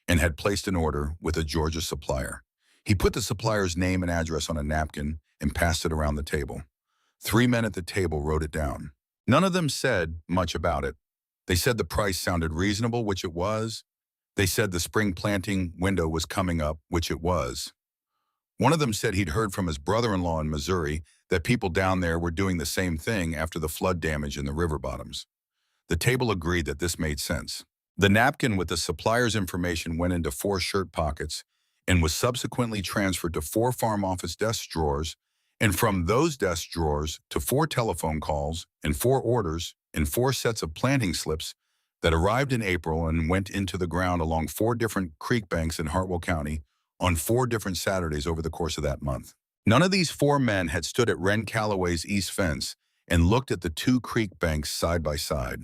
and had placed an order with a Georgia supplier. He put the supplier's name and address on a napkin and passed it around the table. 3 men at the table wrote it down. None of them said much about it. They said the price sounded reasonable, which it was. They said the spring planting window was coming up, which it was. One of them said he'd heard from his brother-in-law in Missouri that people down there were doing the same thing after the flood damage in the river bottoms. The table agreed that this made sense. The napkin with the supplier's information went into 4 shirt pockets and was subsequently transferred to 4 farm office desk drawers, and from those desk drawers to 4 telephone calls and 4 orders and 4 sets of planting slips that arrived in April and went into the ground along 4 different creek banks in Hartwell County on 4 different Saturdays over the course of that month. None of these 4 men had stood at Wren Calloway's east fence and looked at the 2 creek banks side by side.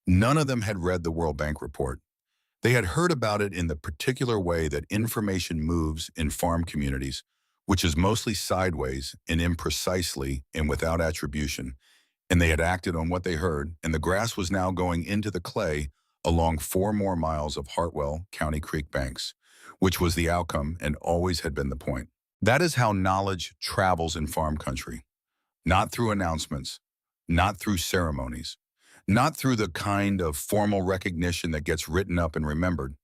None of them had read the World Bank report. They had heard about it in the particular way that information moves in farm communities, which is mostly sideways and imprecisely and without attribution, and they had acted on what they heard, and the grass was now going into the clay along 4 more miles of Hartwell County Creek banks, which was the outcome and always had been the point. That is how knowledge travels in farm country, not through announcements, not through ceremonies, not through the kind of formal recognition that gets written up and remembered,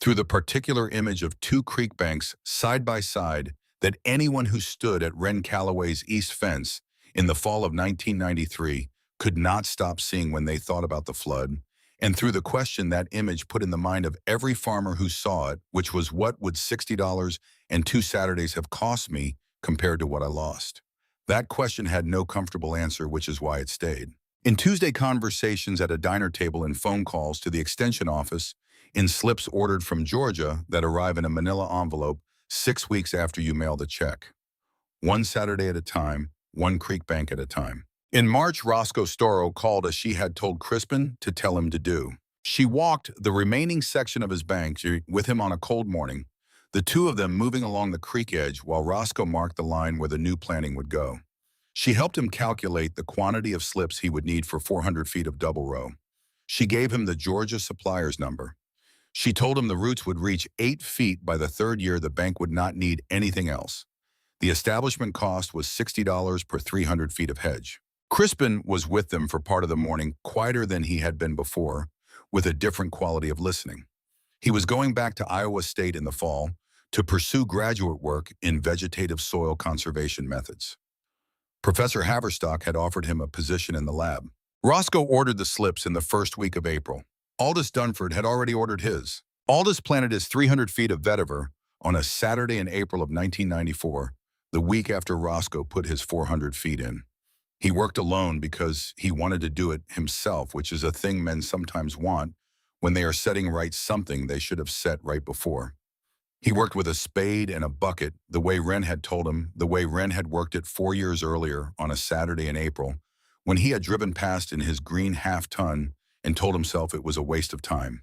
through the particular image of 2 creek banks side by side that anyone who stood at Wren Calloway's east fence in the fall of 1993 could not stop seeing when they thought about the flood, and through the question that image put in the mind of every farmer who saw it, which was, what would $60 and 2 Saturdays have cost me compared to what I lost? That question had no comfortable answer, which is why it stayed. In Tuesday conversations at a diner table and phone calls to the extension office, in slips ordered from Georgia that arrive in a manila envelope 6 weeks after you mail the check. 1 Saturday at a time, 1 creek bank at a time. In March, Roscoe Storrow called as she had told Crispin to tell him to do. She walked the remaining section of his bank with him on a cold morning, the 2 of them moving along the creek edge while Roscoe marked the line where the new planting would go. She helped him calculate the quantity of slips he would need for 400 feet of double row. She gave him the Georgia supplier's number. She told him the roots would reach 8 feet by the 3rd year. The bank would not need anything else. The establishment cost was $60 per 300 feet of hedge. Crispin was with them for part of the morning, quieter than he had been before, with a different quality of listening. He was going back to Iowa State in the fall to pursue graduate work in vegetative soil conservation methods. Professor Haverstock had offered him a position in the lab. Roscoe ordered the slips in the first week of April. Aldous Dunford had already ordered his. Aldous planted his 300 feet of vetiver on a Saturday in April of 1994, the week after Roscoe put his 400 feet in. He worked alone because he wanted to do it himself, which is a thing men sometimes want when they are setting right something they should have set right before. He worked with a spade and a bucket, the way Wren had told him, the way Wren had worked it 4 years earlier on a Saturday in April, when he had driven past in his green half-ton and told himself it was a waste of time.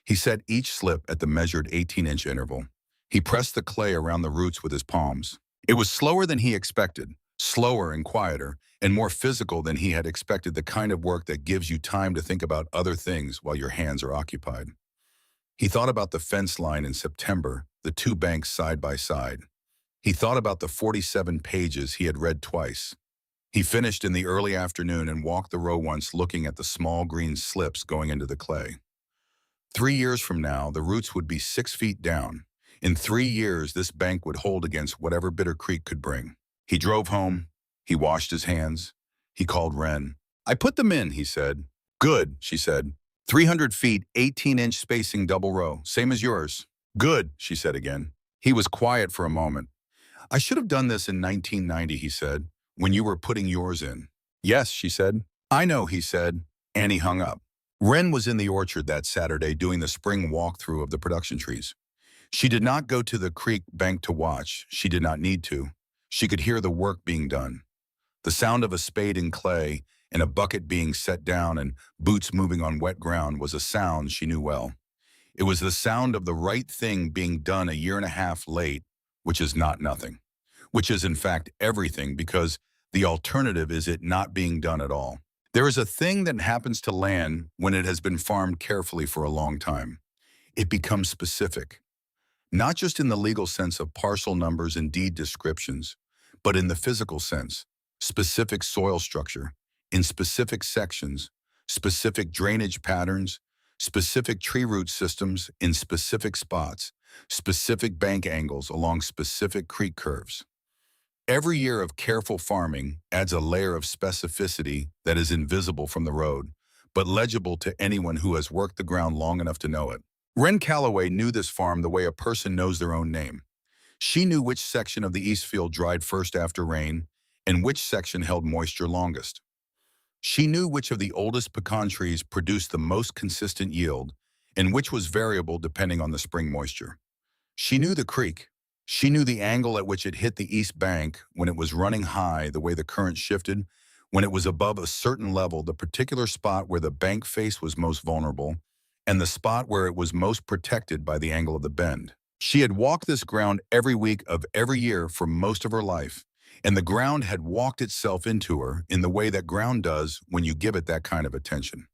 He set each slip at the measured 18-inch interval. He pressed the clay around the roots with his palms. It was slower than he expected, slower and quieter, and more physical than he had expected, the kind of work that gives you time to think about other things while your hands are occupied. He thought about the fence line in September, the 2 banks side by side. He thought about the 47 pages he had read twice. He finished in the early afternoon and walked the row once, looking at the small green slips going into the clay. 3 years from now, the roots would be 6 feet down. In 3 years, this bank would hold against whatever Bitter Creek could bring. He drove home. He washed his hands. He called Wren. "I put them in," he said. "Good," she said. 300 feet, 18-inch spacing double row, same as yours. "Good," she said again. He was quiet for a moment. "I should have done this in 1990, he said, "when you were putting yours in." "Yes," she said. "I know," he said, and he hung up. Wren was in the orchard that Saturday doing the spring walkthrough of the production trees. She did not go to the creek bank to watch. She did not need to. She could hear the work being done. The sound of a spade in clay and a bucket being set down and boots moving on wet ground was a sound she knew well. It was the sound of the right thing being done a year and a half late, which is not nothing, which is in fact everything, because the alternative is it not being done at all. There is a thing that happens to land when it has been farmed carefully for a long time. It becomes specific, not just in the legal sense of parcel numbers and deed descriptions, but in the physical sense, specific soil structure, in specific sections, specific drainage patterns, specific tree root systems in specific spots, specific bank angles along specific creek curves. Every year of careful farming adds a layer of specificity that is invisible from the road, but legible to anyone who has worked the ground long enough to know it. Wren Calloway knew this farm the way a person knows their own name. She knew which section of the east field dried first after rain and which section held moisture longest. She knew which of the oldest pecan trees produced the most consistent yield and which was variable depending on the spring moisture. She knew the creek. She knew the angle at which it hit the east bank when it was running high, the way the current shifted, when it was above a certain level, the particular spot where the bank face was most vulnerable, and the spot where it was most protected by the angle of the bend. She had walked this ground every week of every year for most of her life, and the ground had walked itself into her in the way that ground does when you give it that kind of attention.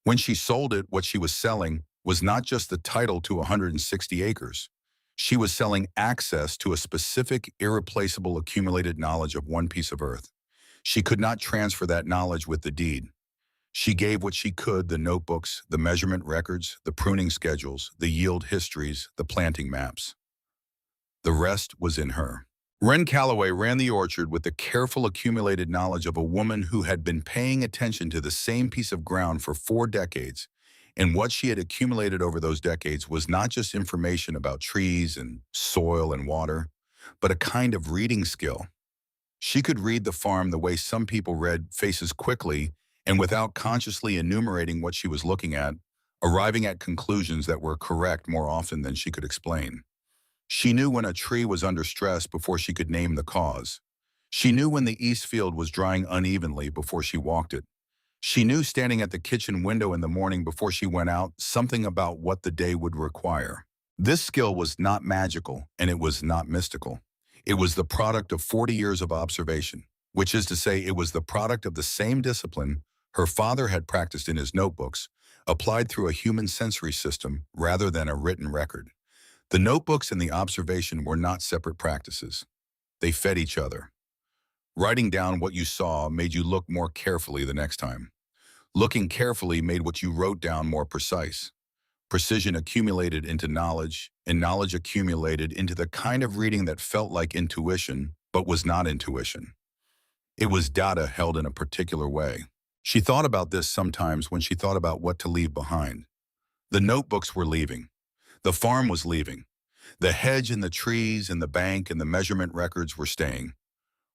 When she sold it, what she was selling was not just the title to 160 acres. She was selling access to a specific, irreplaceable accumulated knowledge of one piece of earth. She could not transfer that knowledge with the deed. She gave what she could: the notebooks, the measurement records, the pruning schedules, the yield histories, the planting maps. The rest was in her. Wren Calloway ran the orchard with the careful accumulated knowledge of a woman who had been paying attention to the same piece of ground for 4 decades, and what she had accumulated over those decades was not just information about trees and soil and water, but a kind of reading skill. She could read the farm the way some people read faces, quickly and without consciously enumerating what she was looking at, arriving at conclusions that were correct more often than she could explain. She knew when a tree was under stress before she could name the cause. She knew when the east field was drying unevenly before she walked it. She knew, standing at the kitchen window in the morning before she went out, something about what the day would require. This skill was not magical, and it was not mystical. It was the product of 40 years of observation, which is to say, it was the product of the same discipline her father had practiced in his notebooks, applied through a human sensory system rather than a written record. The notebooks and the observation were not separate practices. They fed each other. Writing down what you saw made you look more carefully the next time. Looking carefully made what you wrote down more precise. Precision accumulated into knowledge, and knowledge accumulated into the kind of reading that felt like intuition, but was not intuition. It was data held in a particular way. She thought about this sometimes when she thought about what to leave behind. The notebooks were leaving. The farm was leaving. The hedge and the trees and the bank and the measurement records were staying.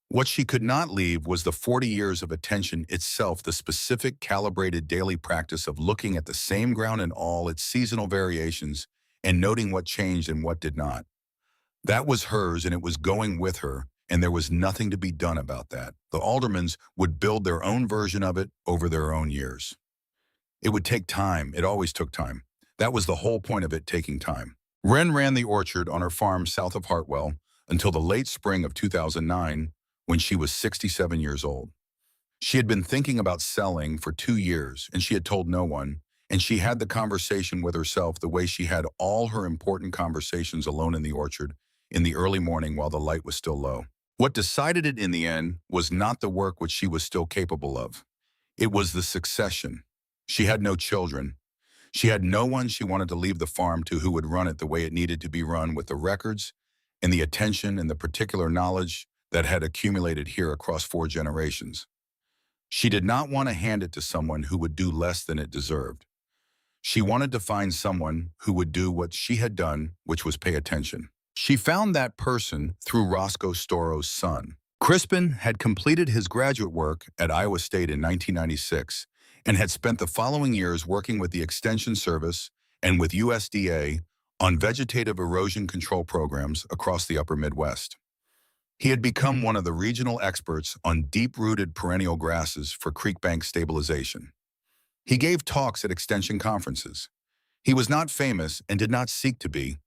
What she could not leave was the 40 years of attention itself, the specific, calibrated daily practice of looking at the same ground in all its seasonal variations and noting what changed and what did not. That was hers, and it was going with her, and there was nothing to be done about that. The Aldermans would build their own version of it over their own years. It would take time. It always took time. That was the whole point of it, taking time. Wren ran the orchard on her farm south of Hartwell until the late spring of 2009, when she was 67 years old. She had been thinking about selling for 2 years, and she had told no one, and she had the conversation with herself the way she had all her important conversations alone in the orchard in the early morning while the light was still low. What decided it in the end was not the work which she was still capable of. It was the succession. She had no children. She had no one she wanted to leave the farm to who would run it the way it needed to be run, with the records and the attention and the particular knowledge that had accumulated here across 4 generations. She did not want to hand it to someone who would do less than it deserved. She wanted to find someone who would do what she had done, which was pay attention. She found that person through Roscoe Storrow's son. Crispin had completed his graduate work at Iowa State in 1996 and had spent the following years working with the Extension Service and with USDA on vegetative erosion control programs across the upper Midwest. He had become one of the regional experts on deep-rooted perennial grasses for creek bank stabilization. He gave talks at extension conferences. He was not famous and did not seek to be.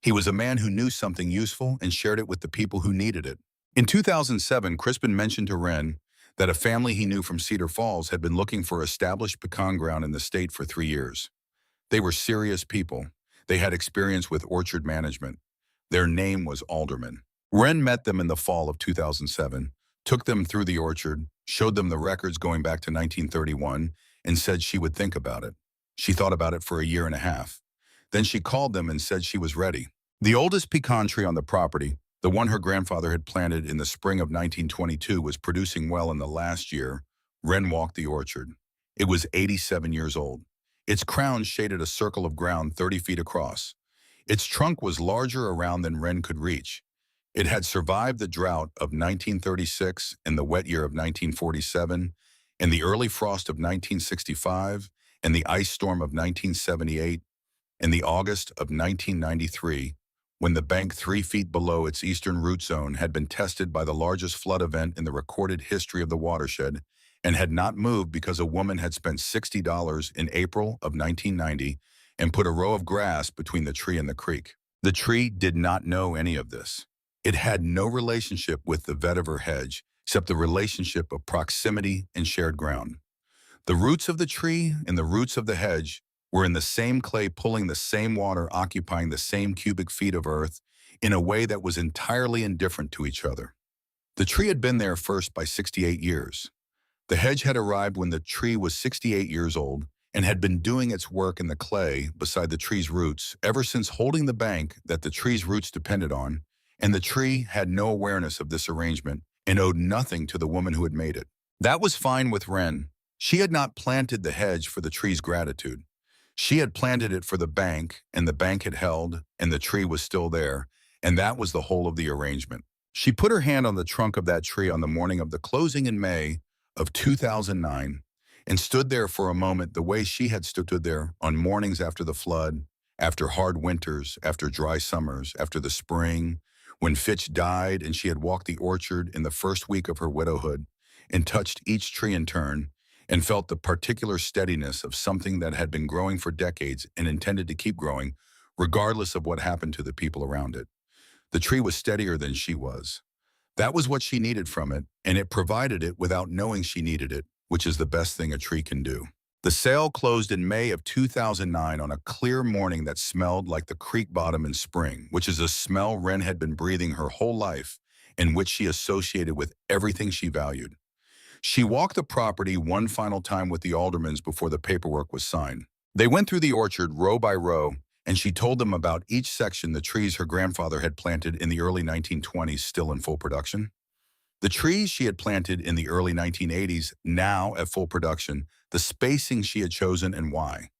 He was a man who knew something useful and shared it with the people who needed it. In 2007, Crispin mentioned to Wren that a family he knew from Cedar Falls had been looking for established pecan ground in the state for 3 years. They were serious people. They had experience with orchard management. Their name was Alderman. Wren met them in the fall of 2007, took them through the orchard, showed them the records going back to 1931, and said she would think about it. She thought about it for a year and a half. Then she called them and said she was ready. The oldest pecan tree on the property, the one her grandfather had planted in the spring of 1922, was producing well in the last year. Wren walked the orchard. It was 87 years old. Its crown shaded a circle of ground 30 feet across. Its trunk was larger around than Wren could reach. It had survived the drought of 1936 and the wet year of 1947, and the early frost of 1965, and the ice storm of 1978, and the August of 1993, when the bank 3 feet below its eastern root zone had been tested by the largest flood event in the recorded history of the watershed, and had not moved because a woman had spent $60 in April of 1990 and put a row of grass between the tree and the creek. The tree did not know any of this. It had no relationship with the vetiver hedge, except the relationship of proximity and shared ground. The roots of the tree and the roots of the hedge were in the same clay, pulling the same water, occupying the same cubic feet of earth in a way that was entirely indifferent to each other. The tree had been there first by 68 years. The hedge had arrived when the tree was 68 years old and had been doing its work in the clay beside the tree's roots ever since holding the bank that the tree's roots depended on, and the tree had no awareness of this arrangement and owed nothing to the woman who had made it. That was fine with Wren. She had not planted the hedge for the tree's gratitude. She had planted it for the bank, and the bank had held, and the tree was still there, and that was the whole of the arrangement. She put her hand on the trunk of that tree on the morning of the closing in May of 2009 and stood there for a moment the way she had stood there on mornings after the flood, after hard winters, after dry summers, after the spring, when Fitch died and she had walked the orchard in the first week of her widowhood and touched each tree in turn and felt the particular steadiness of something that had been growing for decades and intended to keep growing, regardless of what happened to the people around it. The tree was steadier than she was. That was what she needed from it, and it provided it without knowing she needed it, which is the best thing a tree can do. The sale closed in May of 2009 on a clear morning that smelled like the creek bottom in spring, which is a smell Wren had been breathing her whole life and which she associated with everything she valued. She walked the property one final time with the aldermans before the paperwork was signed. They went through the orchard row by row, and she told them about each section the trees her grandfather had planted in the early 1920s still in full production. The trees she had planted in the early 1980s, now at full production, the spacing she had chosen and why.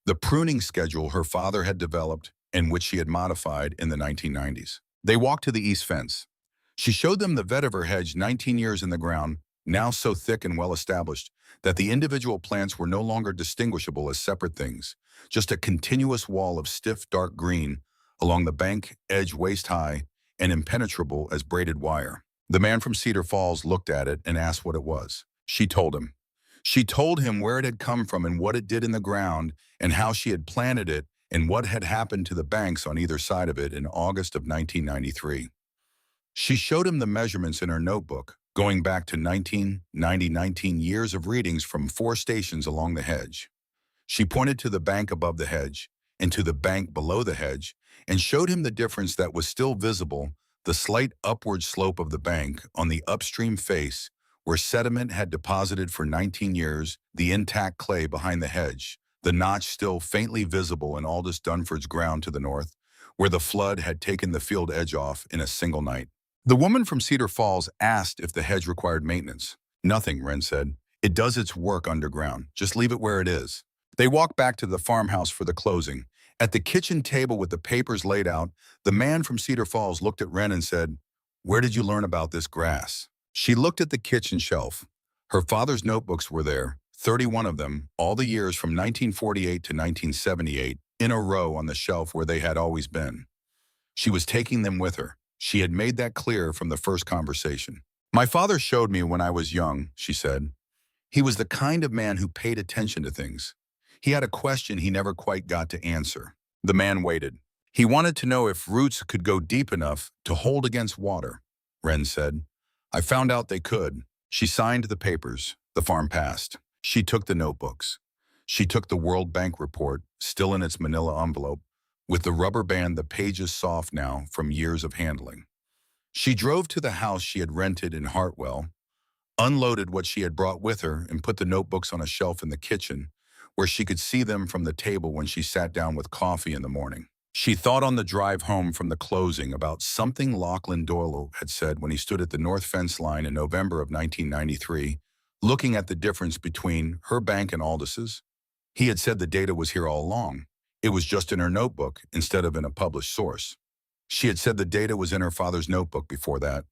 The pruning schedule her father had developed and which she had modified in the 1990s. They walked to the east fence. She showed them the vetiver hedge 19 years in the ground, now so thick and well established that the individual plants were no longer distinguishable as separate things, just a continuous wall of stiff dark green along the bank edge waist high and impenetrable as braided wire. The man from Cedar Falls looked at it and asked what it was. She told him. She told him where it had come from and what it did in the ground and how she had planted it and what had happened to the banks on either side of it in August of 1993. She showed him the measurements in her notebook, going back to 19 years of readings from 4 stations along the hedge. She pointed to the bank above the hedge and to the bank below the hedge and showed him the difference that was still visible, the slight upward slope of the bank on the upstream face where sediment had deposited for 19 years, the intact clay behind the hedge, the notch still faintly visible in Aldous Dunford's ground to the north, where the flood had taken the field edge off in a single night. The woman from Cedar Falls asked if the hedge required maintenance. Nothing, Wren said. It does its work underground. Just leave it where it is. They walked back to the farmhouse for the closing. At the kitchen table with the papers laid out, the man from Cedar Falls looked at Wren and said, "Where did you learn about this grass?" She looked at the kitchen shelf. Her father's notebooks were there, 31 of them, all the years from 1948 to 1978, in a row on the shelf where they had always been. She was taking them with her. She had made that clear from the first conversation. "My father showed me when I was young," she said. "He was the kind of man who paid attention to things. He had a question he never quite got to answer." The man waited. "He wanted to know if roots could go deep enough to hold against water," Wren said. "I found out they could." She signed the papers. The farm passed. She took the notebooks. She took the World Bank report, still in its manila envelope, with the rubber band the pages soft now from years of handling. She drove to the house she had rented in Hartwell, unloaded what she had brought with her, and put the notebooks on a shelf in the kitchen, where she could see them from the table when she sat down with coffee in the morning. She thought on the drive home from the closing about something Lachlan Doyle had said when he stood at the north fence line in November of 1993, looking at the difference between her bank and Aldis's. He had said the data was here all along. It was just in her notebook instead of in a published source. She had said the data was in her father's notebook before that.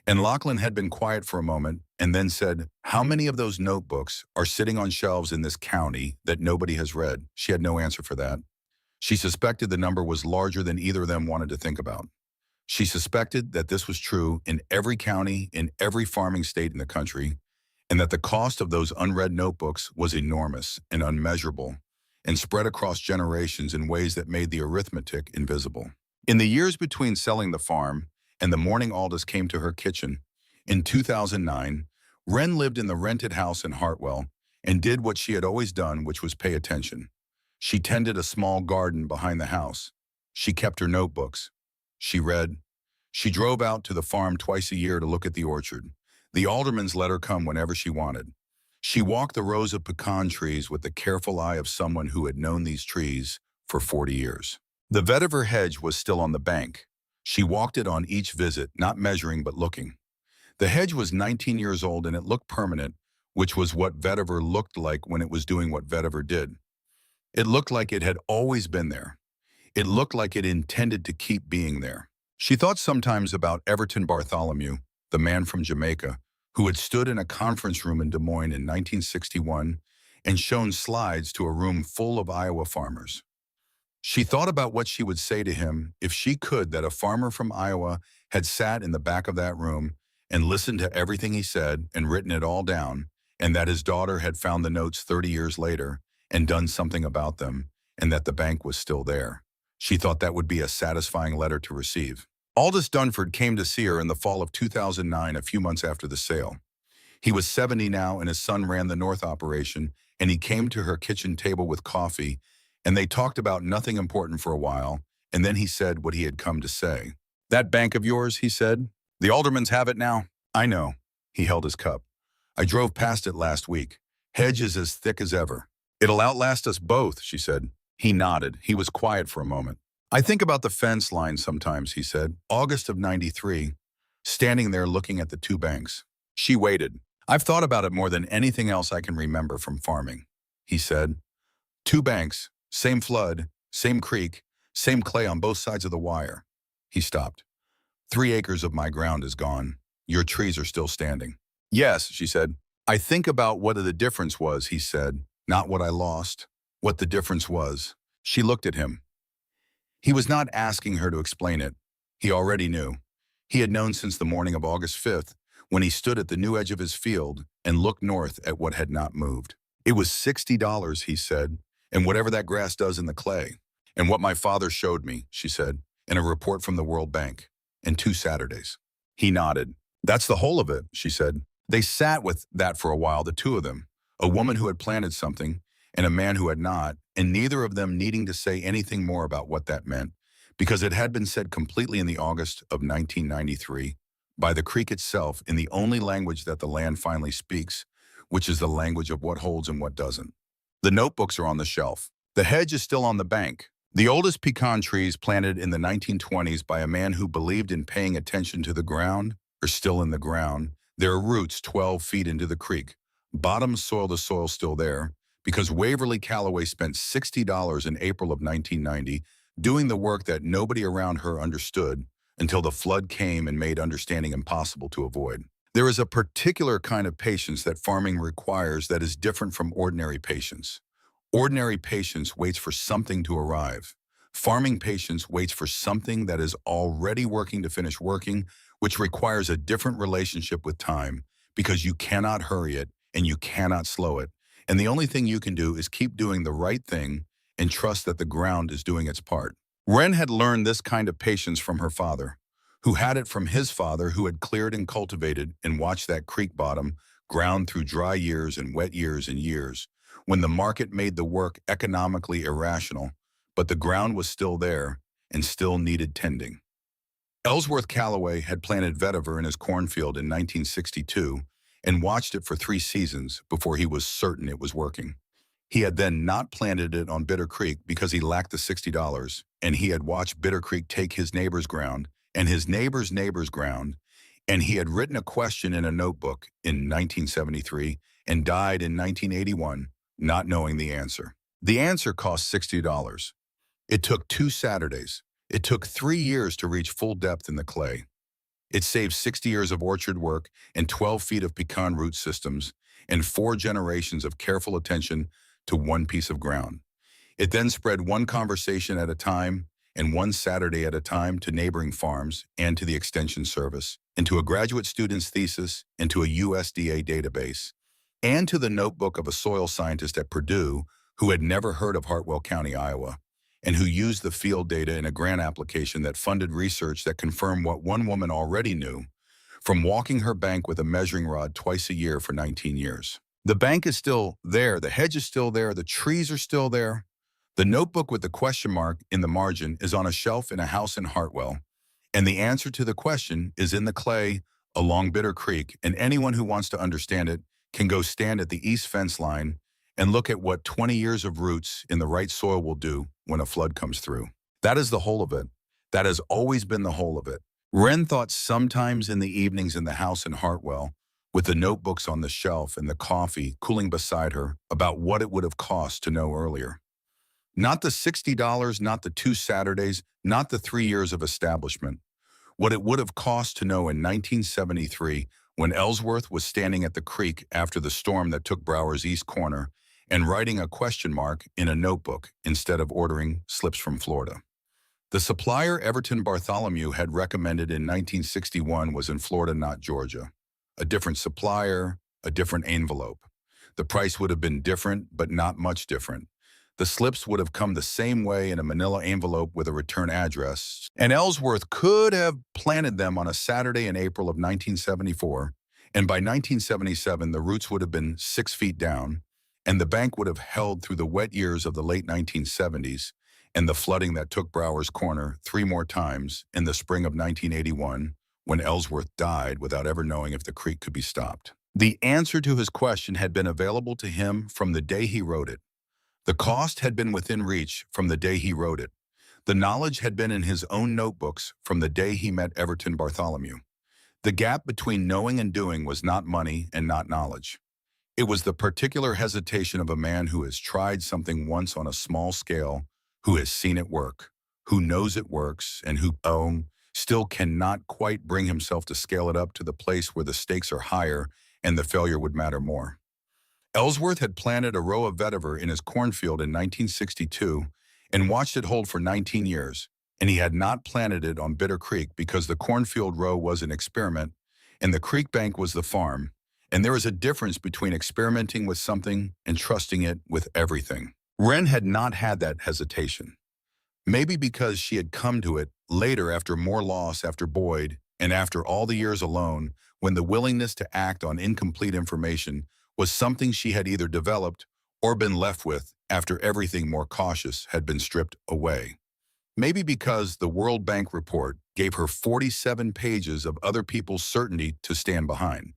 And Lachlan had been quiet for a moment and then said, "How many of those notebooks are sitting on shelves in this county that nobody has read?" She had no answer for that. She suspected the number was larger than either of them wanted to think about. She suspected that this was true in every county, in every farming state in the country, and that the cost of those unread notebooks was enormous and unmeasurable and spread across generations in ways that made the arithmetic invisible. In the years between selling the farm and the morning Aldous came to her kitchen, in 2009, Wren lived in the rented house in Hartwell and did what she had always done, which was pay attention. She tended a small garden behind the house. She kept her notebooks. She read. She drove out to the farm twice a year to look at the orchard. The aldermans let her come whenever she wanted. She walked the rows of pecan trees with the careful eye of someone who had known these trees for 40 years. The vetiver hedge was still on the bank. She walked it on each visit, not measuring but looking. The hedge was 19 years old and it looked permanent, which was what vetiver looked like when it was doing what vetiver did. It looked like it had always been there. It looked like it intended to keep being there. She thought sometimes about Everton Bartholomew, the man from Jamaica, who had stood in a conference room in Des Moines in 1961 and shown slides to a room full of Iowa farmers. She thought about what she would say to him if she could, that a farmer from Iowa had sat in the back of that room and listened to everything he said and written it all down, and that his daughter had found the notes 30 years later and done something about them, and that the bank was still there. She thought that would be a satisfying letter to receive. Aldous Dunford came to see her in the fall of 2009, a few months after the sale. He was 70 now, and his son ran the North operation, and he came to her kitchen table with coffee, and they talked about nothing important for a while, and then he said what he had come to say. "That bank of yours," he said, "the aldermans have it now." "I know." He held his cup. "I drove past it last week. Hedge is as thick as ever." "It'll outlast us both," she said. He nodded. He was quiet for a moment. "I think about the fence line sometimes," he said. "August of '93, standing there looking at the two banks." She waited. "I've thought about it more than anything else I can remember from farming," he said. "Two banks, same flood, same creek, same clay on both sides of the wire." He stopped. 3 acres of my ground is gone. Your trees are still standing." "Yes," she said. "I think about what the difference was," he said. "Not what I lost. What the difference was." She looked at him. He was not asking her to explain it. He already knew. He had known since the morning of August 5th, when he stood at the new edge of his field and looked north at what had not moved. "It was $60, he said, "and whatever that grass does in the clay. And what my father showed me," she said, "in a report from the World Bank. And 2 Saturdays. He nodded. "That's the whole of it," she said. They sat with that for a while, the two of them, a woman who had planted something and a man who had not, and neither of them needing to say anything more about what that meant, because it had been said completely in the August of 1993 by the creek itself in the only language that the land finally speaks, which is the language of what holds and what doesn't. The notebooks are on the shelf. The hedge is still on the bank. The oldest pecan trees planted in the 1920s by a man who believed in paying attention to the ground are still in the ground. Their roots 12 feet into the creek. Bottom soil to soil still there, because Waverly Calloway spent $60 in April of 1990 doing the work that nobody around her understood until the flood came and made understanding impossible to avoid. There is a particular kind of patience that farming requires that is different from ordinary patience. Ordinary patience waits for something to arrive. Farming patience waits for something that is already working to finish working, which requires a different relationship with time, because you cannot hurry it and you cannot slow it. And the only thing you can do is keep doing the right thing and trust that the ground is doing its part. Wren had learned this kind of patience from her father, who had it from his father, who had cleared and cultivated and watched that creek bottom ground through dry years and wet years and years, when the market made the work economically irrational, but the ground was still there and still needed tending. Ellsworth Calloway had planted vetiver in his cornfield in 1962 and watched it for 3 seasons before he was certain it was working. He had then not planted it on Bitter Creek because he lacked the $60, and he had watched Bitter Creek take his neighbor's ground and his neighbor's neighbor's ground, and he had written a question in a notebook in 1973 and died in 1981, not knowing the answer. The answer cost $60. It took 2 Saturdays. It took 3 years to reach full depth in the clay. It saved 60 years of orchard work and 12 feet of pecan root systems and 4 generations of careful attention to one piece of ground. It then spread one conversation at a time and one Saturday at a time to neighboring farms and to the Extension Service, and to a graduate student's thesis, and to a USDA database, and to the notebook of a soil scientist at Purdue who had never heard of Hartwell County, Iowa, and who used the field data in a grant application that funded research that confirmed what one woman already knew from walking her bank with a measuring rod twice a year for 19 years. The bank is still there, the hedge is still there, the trees are still there. The notebook with the question mark in the margin is on a shelf in a house in Hartwell, and the answer to the question is in the clay along Bitter Creek, and anyone who wants to understand it can go stand at the east fence line and look at what 20 years of roots in the right soil will do when a flood comes through. That is the whole of it. That has always been the whole of it. Wren thought sometimes in the evenings in the house in Hartwell, with the notebooks on the shelf and the coffee cooling beside her, about what it would have cost to know earlier. Not the $60, not the 2 Saturdays, not the 3 years of establishment. What it would have cost to know in 1973 when Ellsworth was standing at the creek after the storm that took Brower's East Corner and writing a question mark in a notebook instead of ordering slips from Florida. The supplier Everton Bartholomew had recommended in 1961 was in Florida, not Georgia. A different supplier, a different envelope. The price would have been different, but not much different. The slips would have come the same way in a manila envelope with a return address, and Ellsworth could have planted them on a Saturday in April of 1974, and by 1977 the roots would have been 6 feet down, and the bank would have held through the wet years of the late 1970s and the flooding that took Brower's Corner 3 more times in the spring of 1981 when Ellsworth died without ever knowing if the creek could be stopped. The answer to his question had been available to him from the day he wrote it. The cost had been within reach from the day he wrote it. The knowledge had been in his own notebooks from the day he met Everton Bartholomew. The gap between knowing and doing was not money and not knowledge. It was the particular hesitation of a man who has tried something once on a small scale, who has seen it work, who knows it works, and who, still cannot quite bring himself to scale it up to the place where the stakes are higher and the failure would matter more. Ellsworth had planted a row of vetiver in his cornfield in 1962 and watched it hold for 19 years, and he had not planted it on Bitter Creek because the cornfield row was an experiment and the creek bank was the farm, and there is a difference between experimenting with something and trusting it with everything. Wren had not had that hesitation. Maybe because she had come to it later after more loss after Boyd and after all the years alone, when the willingness to act on incomplete information was something she had either developed or been left with after everything more cautious had been stripped away. Maybe because the World Bank report gave her 47 pages of other people's certainty to stand behind.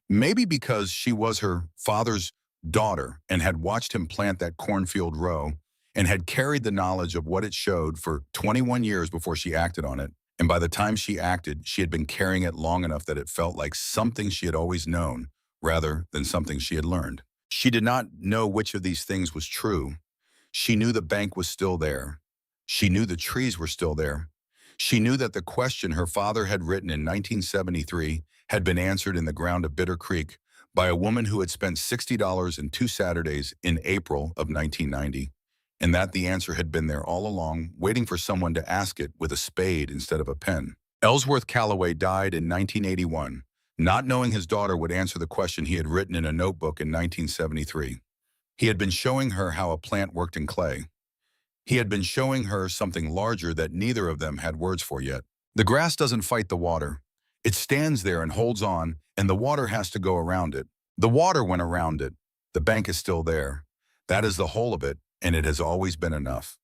Maybe because she was her father's daughter and had watched him plant that cornfield row and had carried the knowledge of what it showed for 21 years before she acted on it. And by the time she acted, she had been carrying it long enough that it felt like something she had always known, rather than something she had learned. She did not know which of these things was true. She knew the bank was still there. She knew the trees were still there. She knew that the question her father had written in 1973 had been answered in the ground of Bitter Creek by a woman who had spent $60 in 2 Saturdays in April of 1990, and that the answer had been there all along, waiting for someone to ask it with a spade instead of a pen. Ellsworth Calloway died in 1981. Not knowing his daughter would answer the question he had written in a notebook in 1973. He had been showing her how a plant worked in clay. He had been showing her something larger that neither of them had words for yet. The grass doesn't fight the water. It stands there and holds on, and the water has to go around it. The water went around it. The bank is still there. That is the whole of it, and it has always been enough.